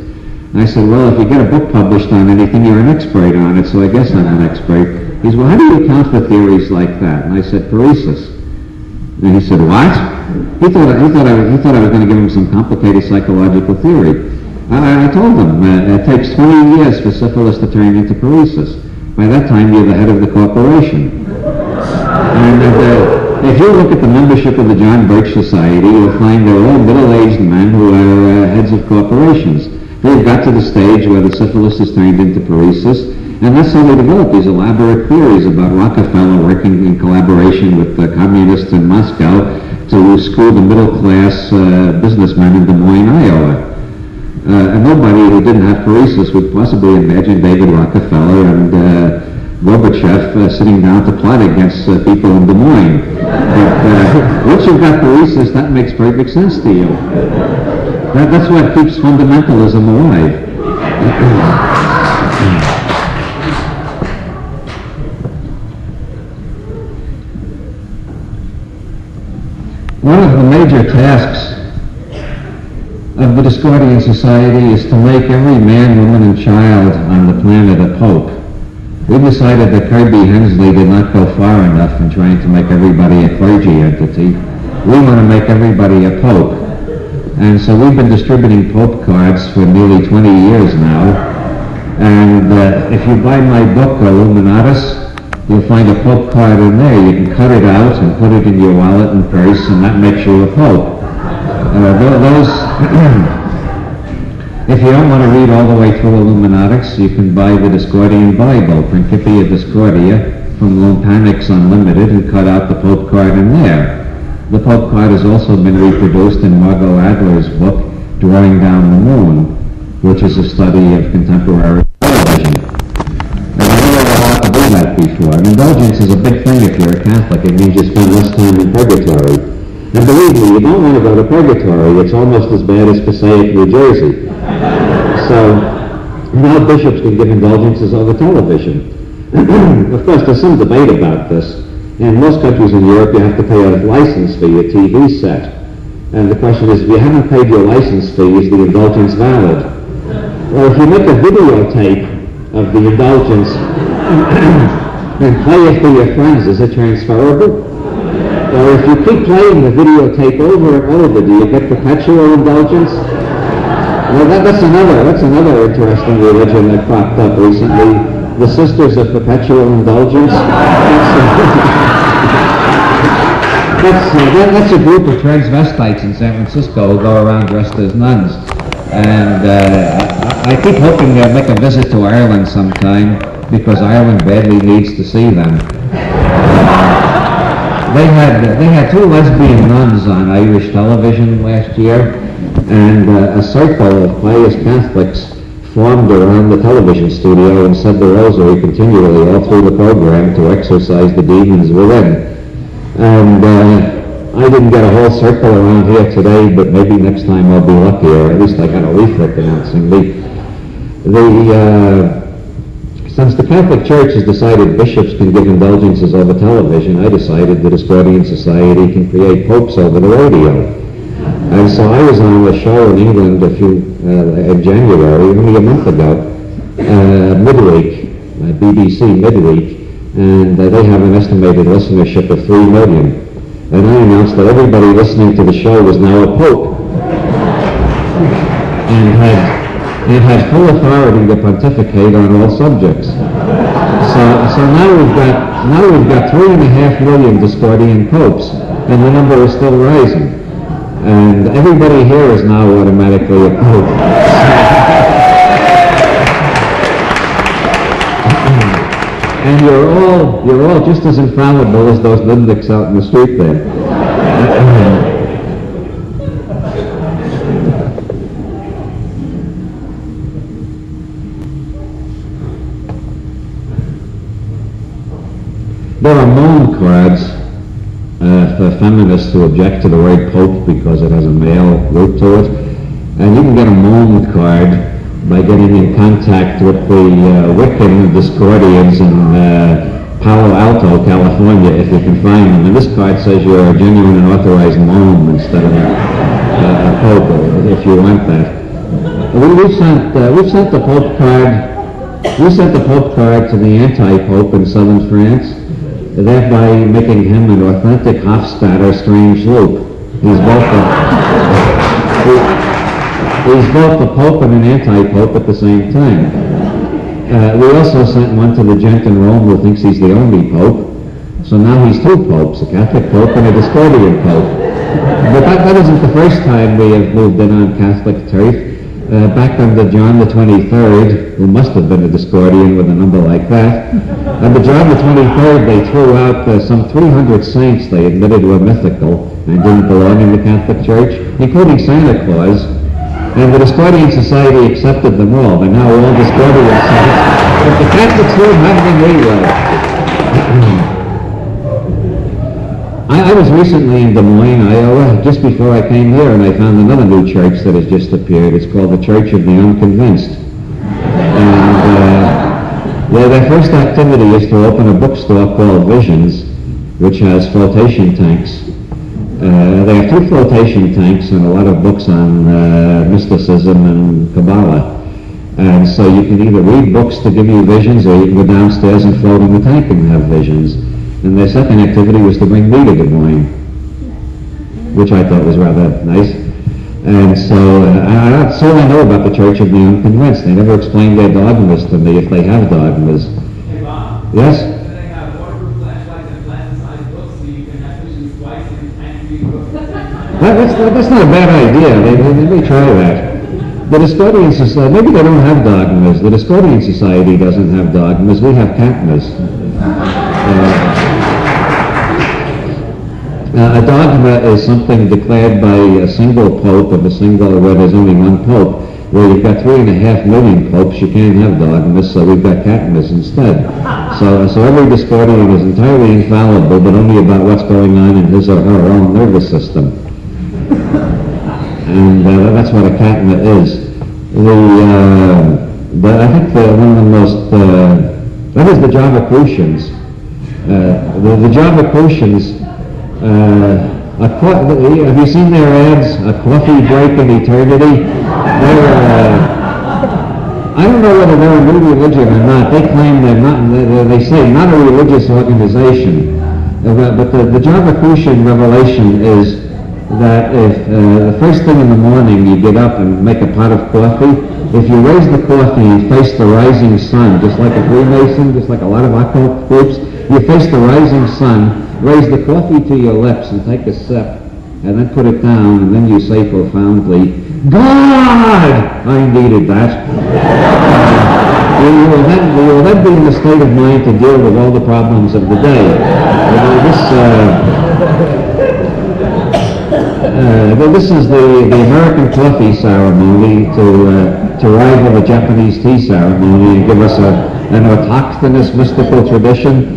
And I said, "Well, if you get a book published on anything, you're an expert on it, so I guess I'm an expert." He said, "Well, how do you account for theories like that?" And I said, "Paresis." And he said, "What?" He thought I was going to give him some complicated psychological theory. I told him it takes 20 years for syphilis to turn into paresis. By that time, you're the head of the corporation. And if you look at the membership of the John Birch Society, you'll find they're all middle-aged men who are heads of corporations. They've got to the stage where the syphilis is turned into paresis, and that's how they develop these elaborate theories about Rockefeller working in collaboration with the communists in Moscow to school the middle-class businessmen in Des Moines, Iowa. And nobody who didn't have paresis would possibly imagine David Rockefeller and Gorbachev sitting down to plot against people in Des Moines. But once you've got paresis, that makes perfect sense to you. That's what keeps fundamentalism alive. One of the major tasks of the Discordian Society is to make every man, woman, and child on the planet a pope. We decided that Kirby Hensley did not go far enough in trying to make everybody a clergy entity. We want to make everybody a pope. And so we've been distributing pope cards for nearly 20 years now. And if you buy my book, Illuminatus, you'll find a pope card in there. You can cut it out and put it in your wallet and purse, and that makes you a pope. If you don't want to read all the way through Illuminatics, you can buy the Discordian Bible, Principia Discordia, from Lompanix Unlimited, and cut out the Pope card in there. The Pope card has also been reproduced in Margot Adler's book, Drawing Down the Moon, which is a study of contemporary television. And I never had to do that before. And indulgence is a big thing if you're a Catholic. It means you spend less time in purgatory. And believe me, you don't want to go to purgatory. It's almost as bad as Passaic, New Jersey. So now bishops can give indulgences over television. Of course, there's some debate about this. In most countries in Europe, you have to pay a license fee, a TV set. And the question is, if you haven't paid your license fee, is the indulgence valid? Or if you make a videotape of the indulgence and play it for your friends, is it transferable? Or if you keep playing the videotape over and over, do you get perpetual indulgence? Well, that's another interesting religion that cropped up recently, the Sisters of Perpetual Indulgence. That's a group of transvestites in San Francisco who go around dressed as nuns. And I keep hoping they'll make a visit to Ireland sometime, because Ireland badly needs to see them. They had two lesbian nuns on Irish television last year, and a circle of pious Catholics formed around the television studio and said the rosary continually all through the program to exorcise the demons within. And I didn't get a whole circle around here today, but maybe next time I'll be luckier. At least I got a leaflet announcing since the Catholic Church has decided bishops can give indulgences over television, I decided the Discordian Society can create popes over the radio. And so I was on a show in England in January, only a month ago, midweek, BBC midweek, and they have an estimated listenership of 3 million. And I announced that everybody listening to the show was now a pope, and had full authority to pontificate on all subjects. So now we've got 3.5 million Discordian popes, and the number is still rising. And everybody here is now automatically a pope. And you're all just as infallible as those Lindics out in the street there. There are moan cards for feminists who object to the word pope because it has a male root to it. And you can get a moan card by getting in contact with the Wiccan Discordians in Palo Alto, California, if you can find them. And this card says you're a genuine and authorized moan instead of a pope, if you want that. We've sent the pope card. We sent the pope card to the anti-pope in southern France, thereby making him an authentic Hofstadter strange loop. He's both the pope and an anti-pope at the same time. We also sent one to the gent in Rome who thinks he's the only pope. So now he's 2 popes, a Catholic pope and a Discordian pope. But that isn't the first time we have moved in on Catholic turf. Back under John the 23rd, who must have been a Discordian with a number like that, under John the 23rd they threw out some 300 saints they admitted were mythical and didn't belong in the Catholic Church, including Santa Claus. And the Discordian Society accepted them all. They're now all Discordian saints. But the Catholics don't have them anyway. I was recently in Des Moines, Iowa, just before I came here, and I found another new church that has just appeared. It's called the Church of the Unconvinced. And their first activity is to open a bookstore called Visions, which has flotation tanks. They have 2 flotation tanks and a lot of books on mysticism and Kabbalah. And so you can either read books to give you visions, or you can go downstairs and float in the tank and have visions. And their second activity was to bring me to Des Moines, which I thought was rather nice. And so that's all I know about the Church of the Unconvinced. They never explained their dogmas to me, if they have dogmas. Hey, Bob. Yes? Do they have waterproof flashlights and glass-sized books so you can have visions twice and read books at the same time? That's not a bad idea. They may try that. The Discordian Society, maybe they don't have dogmas. The Discordian Society doesn't have dogmas. We have catmas. A dogma is something declared by a single pope of a single, where there's only one pope. Where you've got 3.5 million popes, you can't have dogmas, so we've got catmas instead. So every Discordian is entirely infallible, but only about what's going on in his or her own nervous system. And that's what a catma is. I think one of the most, that is the Java-Crucians. The Java-Crucians, have you seen their ads? A coffee break in eternity? I don't know whether they're a new religion or not. They claim they're not, they say not a religious organization. But the Java-Crucian revelation is that if the first thing in the morning you get up and make a pot of coffee, if you raise the coffee and face the rising sun, just like a Freemason, just like a lot of occult groups, you face the rising sun, raise the coffee to your lips and take a sip, and then put it down, and then you say profoundly, God! I needed that. You will then be in a state of mind to deal with all the problems of the day. This is the American coffee ceremony to rival the Japanese tea ceremony and give us an autochthonous mystical tradition.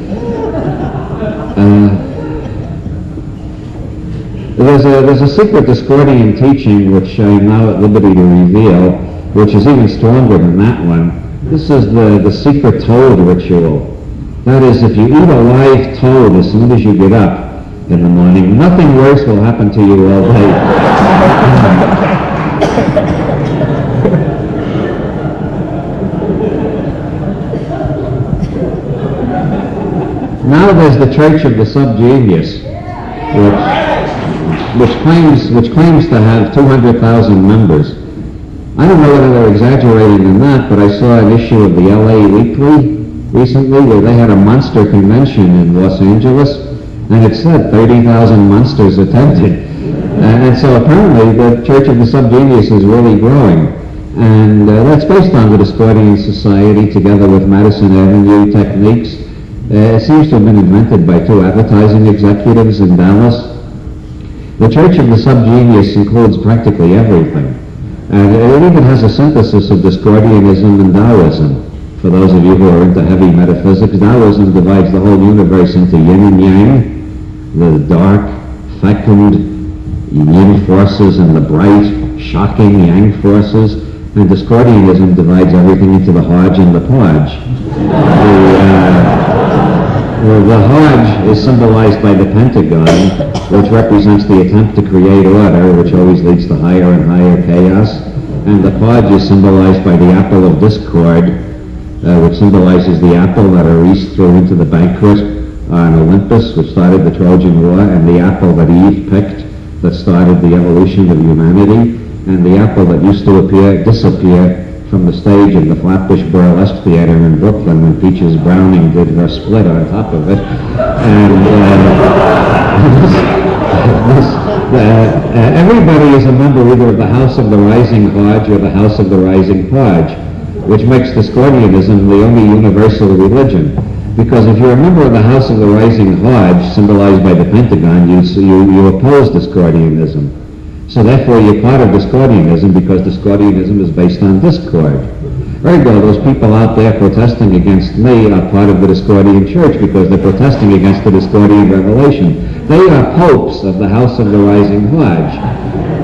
There's a secret Discordian teaching which I'm now at liberty to reveal, which is even stronger than that one. This is the secret toad ritual. That is, if you eat a live toad as soon as you get up in the morning, nothing worse will happen to you all day. Now there's the Church of the Subgenius, which claims to have 200,000 members. I don't know whether they're exaggerating in that, but I saw an issue of the LA Weekly recently where they had a monster convention in Los Angeles, and it said 30,000 monsters attended. And so apparently the Church of the Subgenius is really growing. And that's based on the Discordian Society together with Madison Avenue techniques. It seems to have been invented by 2 advertising executives in Dallas. The Church of the Subgenius includes practically everything. And it even has a synthesis of Discordianism and Taoism. For those of you who are into heavy metaphysics, Taoism divides the whole universe into yin and yang, the dark, fecund yin forces and the bright, shocking yang forces. And Discordianism divides everything into the hodge and the podge. The hodge is symbolized by the pentagon, which represents the attempt to create order, which always leads to higher and higher chaos. And the podge is symbolized by the apple of discord, which symbolizes the apple that Ares threw into the banquet on Olympus, which started the Trojan War, and the apple that Eve picked that started the evolution of humanity, and the apple that used to disappear from the stage in the Flatbush Burlesque Theater in Brooklyn when Peaches Browning did her split on top of it. And everybody is a member either of the House of the Rising Hodge or the House of the Rising Podge, which makes Discordianism the only universal religion. Because if you're a member of the House of the Rising Hodge, symbolized by the Pentagon, you oppose Discordianism. So therefore you're part of Discordianism because Discordianism is based on discord. Ergo, those people out there protesting against me are part of the Discordian Church because they're protesting against the Discordian revelation. They are popes of the House of the Rising Hodge.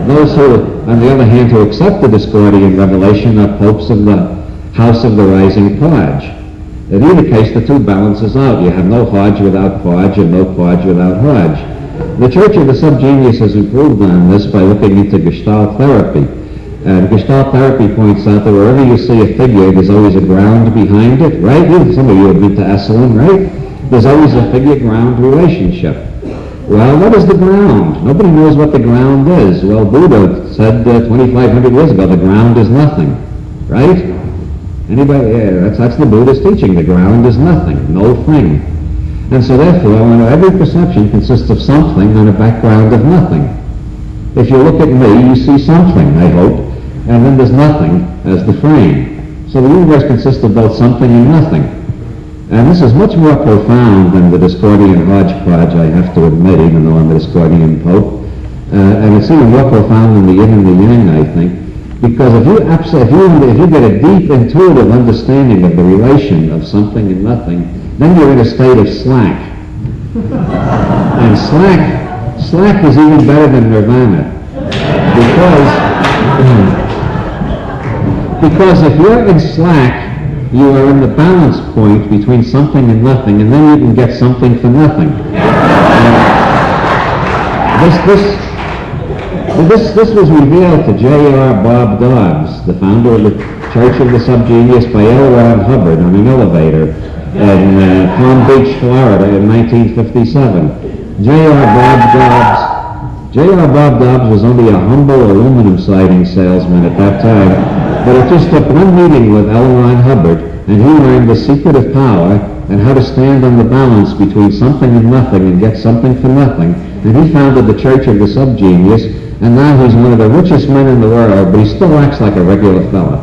Those who, on the other hand, who accept the Discordian revelation are popes of the House of the Rising Podge. In either case, the two balances out. You have no Hodge without Podge and no Podge without Hodge. The Church of the Subgenius has improved on this by looking into Gestalt therapy. Gestalt therapy points out that wherever you see a figure, there's always a ground behind it, right? Some of you have been to Esalen, right? There's always a figure-ground relationship. Well, what is the ground? Nobody knows what the ground is. Well, Buddha said 2,500 years ago, the ground is nothing, right? Anybody? Yeah, that's the Buddhist teaching. The ground is nothing, no thing. And so therefore, every perception consists of something on a background of nothing. If you look at me, you see something, I hope, and then there's nothing as the frame. So the universe consists of both something and nothing. And this is much more profound than the Discordian hodgepodge, I have to admit, even though I'm a Discordian Pope. And it's even more profound than the yin and the yang, I think. Because if you get a deep intuitive understanding of the relation of something and nothing, then you're in a state of slack. And slack is even better than nirvana. Because if you're in slack, you are in the balance point between something and nothing, and then you can get something for nothing. This was revealed to J.R. Bob Dobbs, the founder of the Church of the Subgenius, by L. Ron Hubbard on an elevator in Palm Beach, Florida in 1957. J.R. Bob Dobbs was only a humble aluminum siding salesman at that time, but it just took one meeting with L. Ron Hubbard, and he learned the secret of power and how to stand on the balance between something and nothing and get something for nothing. And he founded the Church of the Subgenius, and now he's one of the richest men in the world, but he still acts like a regular fella.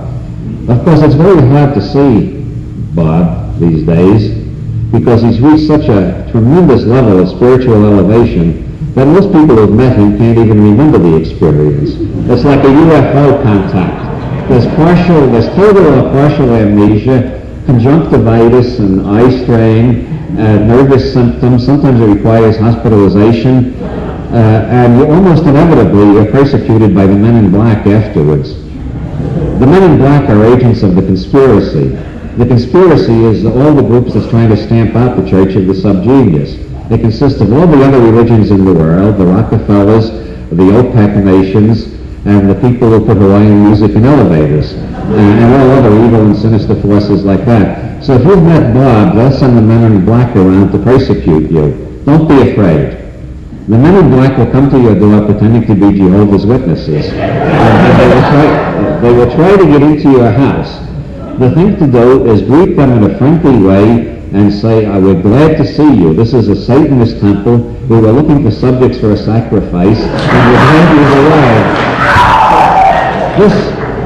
Of course, it's very hard to see Bob these days, because he's reached such a tremendous level of spiritual elevation that most people who've met him can't even remember the experience. It's like a UFO contact. There's total or partial amnesia, conjunctivitis and eye strain, nervous symptoms. Sometimes it requires hospitalization, and you almost inevitably are persecuted by the men in black afterwards. The men in black are agents of the conspiracy. The conspiracy is all the groups that's trying to stamp out the Church of the Subgenius. It consists of all the other religions in the world, the Rockefellers, the OPEC nations, and the people who put Hawaiian music in elevators, and all other evil and sinister forces like that. So if you've met Bob, they'll send the men in black around to persecute you. Don't be afraid. The men in black will come to your door pretending to be Jehovah's Witnesses. They will try to get into your house. The thing to do is greet them in a friendly way and say, we're glad to see you. This is a Satanist temple. We were looking for subjects for a sacrifice, and we're glad you've arrived.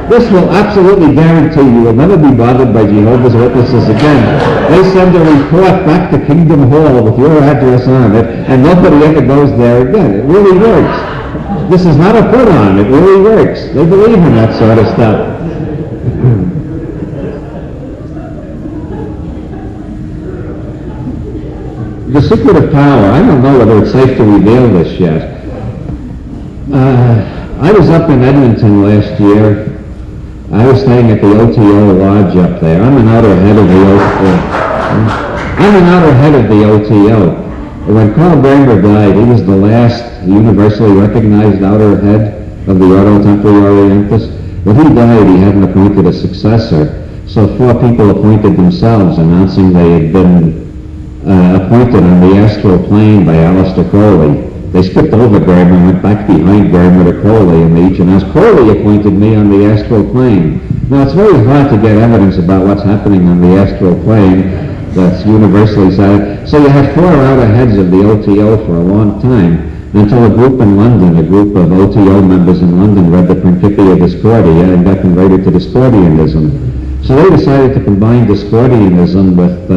This will absolutely guarantee you will never be bothered by Jehovah's Witnesses again. They send a report back to Kingdom Hall with your address on it, and nobody ever goes there again. It really works. This is not a put-on. It really works. They believe in that sort of stuff. The secret of power, I don't know whether it's safe to reveal this yet. I was up in Edmonton last year. I was staying at the OTO Lodge up there. I'm an outer head of the OTO. When Carl Bramer died, he was the last universally recognized outer head of the Ordo Templi Orientis. When he died, he hadn't appointed a successor, so 4 people appointed themselves, announcing they had been appointed on the astral plane by Aleister Crowley. They skipped over Bramer and went back behind Bramer to Crowley, and they each announced, Crowley appointed me on the astral plane. Now, it's very hard to get evidence about what's happening on the astral plane that's universally said. So you had 4 outer heads of the OTO for a long time, until a group in London, a group of OTO members in London, read the Principia Discordia and got converted to Discordianism. So they decided to combine Discordianism with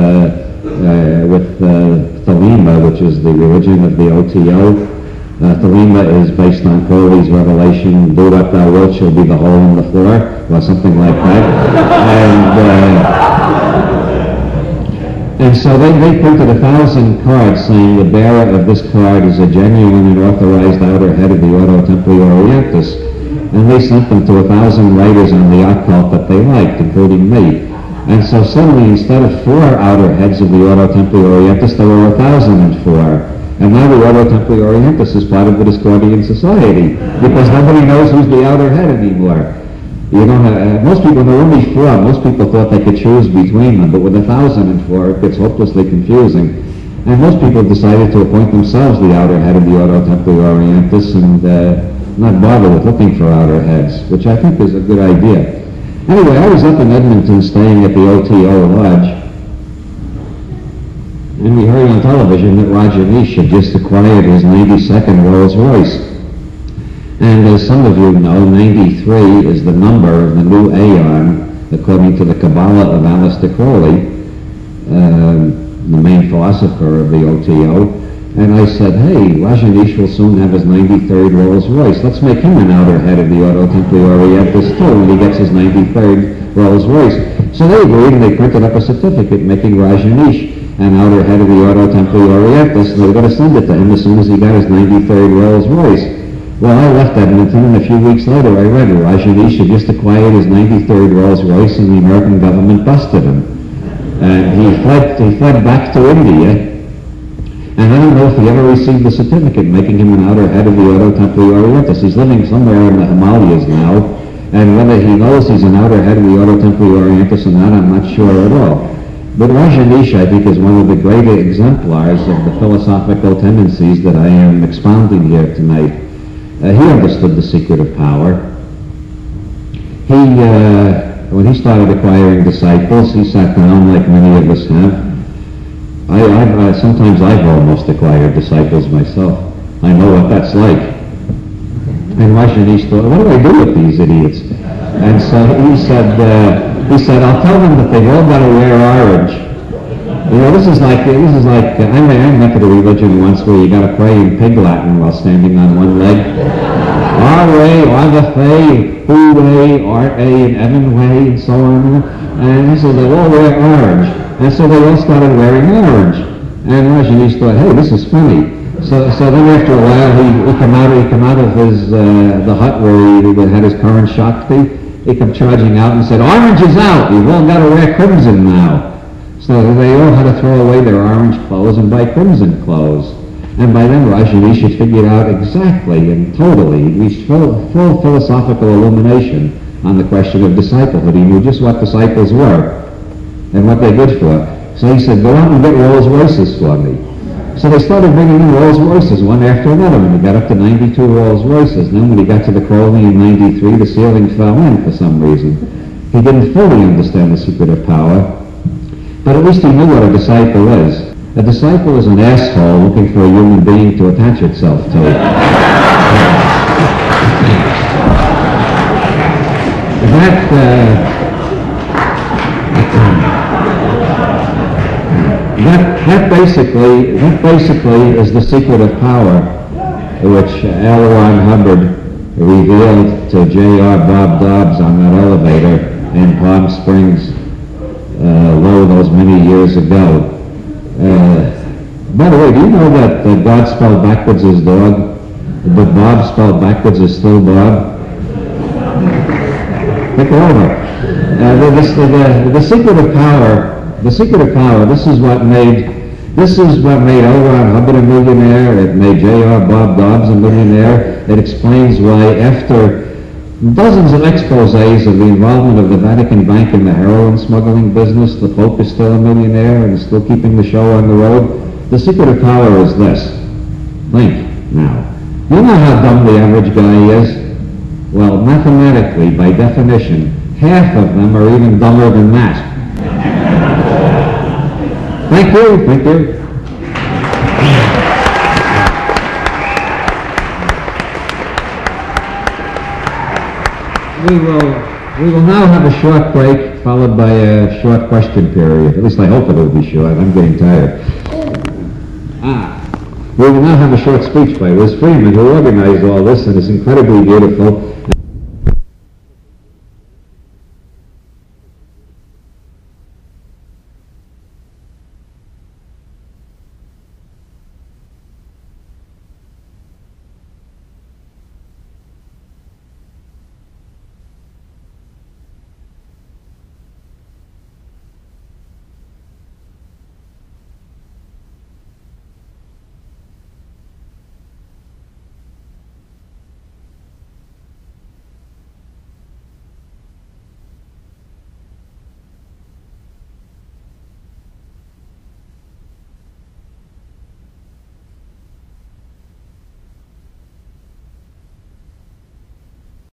Thelema, which is the religion of the OTO. Thelema is based on Crowley's revelation, "Do what thou wilt shall be the hole in the floor," or something like that. And so they printed 1,000 cards saying the bearer of this card is a genuine and authorized outer head of the Ordo Templi Orientis. And they sent them to 1,000 writers on the occult that they liked, including me. And so suddenly, instead of 4 outer heads of the Ordo Templi Orientis, there were 1,004. And now the Ordo Templi Orientis is part of the Discordian Society, because nobody knows who's the outer head anymore. You know, most people, there were only four. Most people thought they could choose between them, but with 1,004, it gets hopelessly confusing. And most people decided to appoint themselves the outer head of the Ordo Templi Orientis and not bother with looking for outer heads, which I think is a good idea. Anyway, I was up in Edmonton staying at the OTO Lodge, and we heard on television that Rajneesh had just acquired his 92nd Rolls Royce. And as some of you know, 93 is the number of the new Aeon, according to the Kabbalah of Aleister Crowley, the main philosopher of the OTO. And I said, hey, Rajneesh will soon have his 93rd Rolls Royce. Let's make him an outer head of the Ordo Templi Orientis too when he gets his 93rd Rolls Royce. So they agreed and they printed up a certificate making Rajneesh an outer head of the Ordo Templi Orientis, and they were going to send it to him as soon as he got his 93rd Rolls Royce. Well, I left Edmonton, and a few weeks later I read Rajneesh had just acquired his 93rd Rolls Royce, and the American government busted him. And he fled back to India, and I don't know if he ever received the certificate making him an outer head of the Ordo Templi Orientis. He's living somewhere in the Himalayas now, and whether he knows he's an outer head of the Ordo Templi Orientis or not, I'm not sure at all. But Rajneesh, I think, is one of the greater exemplars of the philosophical tendencies that I am expounding here tonight. He understood the secret of power. When he started acquiring disciples, he sat down like many of us have. Sometimes I've almost acquired disciples myself. I know what that's like. And Rajneesh thought, what do I do with these idiots? And so he said, I'll tell them that they've all got to wear orange. You know, this is like I went to the religion once where you got to pray in Pig Latin while standing on one leg. Arwe, Arvafe, Huwe, Arte, and Evan Way, and so on. And he said they all wear orange. And so they all started wearing orange. And Rajneesh thought, hey, this is funny. So then after a while he come out of his the hut where he had his current Shakti. He come charging out and said, orange is out, you've all got to wear crimson now. So they all had to throw away their orange clothes and buy crimson clothes. And by then Rajneesh had figured out exactly and totally, reached full philosophical illumination on the question of disciplehood. He knew just what disciples were and what they're good for. So he said, go out and get Rolls Royces for me. So they started bringing in Rolls Royces one after another, and he got up to 92 Rolls Royces. And then when he got to the Crowley in 93, the ceiling fell in for some reason. He didn't fully understand the secret of power, but at least he knew what a disciple is. A disciple is an asshole looking for a human being to attach itself to. That basically is the secret of power, which L. Ron Hubbard revealed to J.R. Bob Dobbs on that elevator in Palm Springs, those many years ago. By the way, do you know that God spelled backwards is dog, but Bob spelled backwards is still Bob? Think it over. The secret of power. The secret of power. This is what made L. Ron Hubbard a millionaire. It made J.R. Bob Dobbs a millionaire. It explains why, after dozens of exposés of the involvement of the Vatican Bank in the heroin smuggling business, the Pope is still a millionaire and is still keeping the show on the road. The secret of power is this. Think now. You know how dumb the average guy is? Well, mathematically, by definition, half of them are even dumber than that. Thank you. Thank you. We will now have a short break followed by a short question period. At least I hope it will be short. I'm getting tired. We will now have a short speech by Liz Freeman, who organized all this and is incredibly beautiful.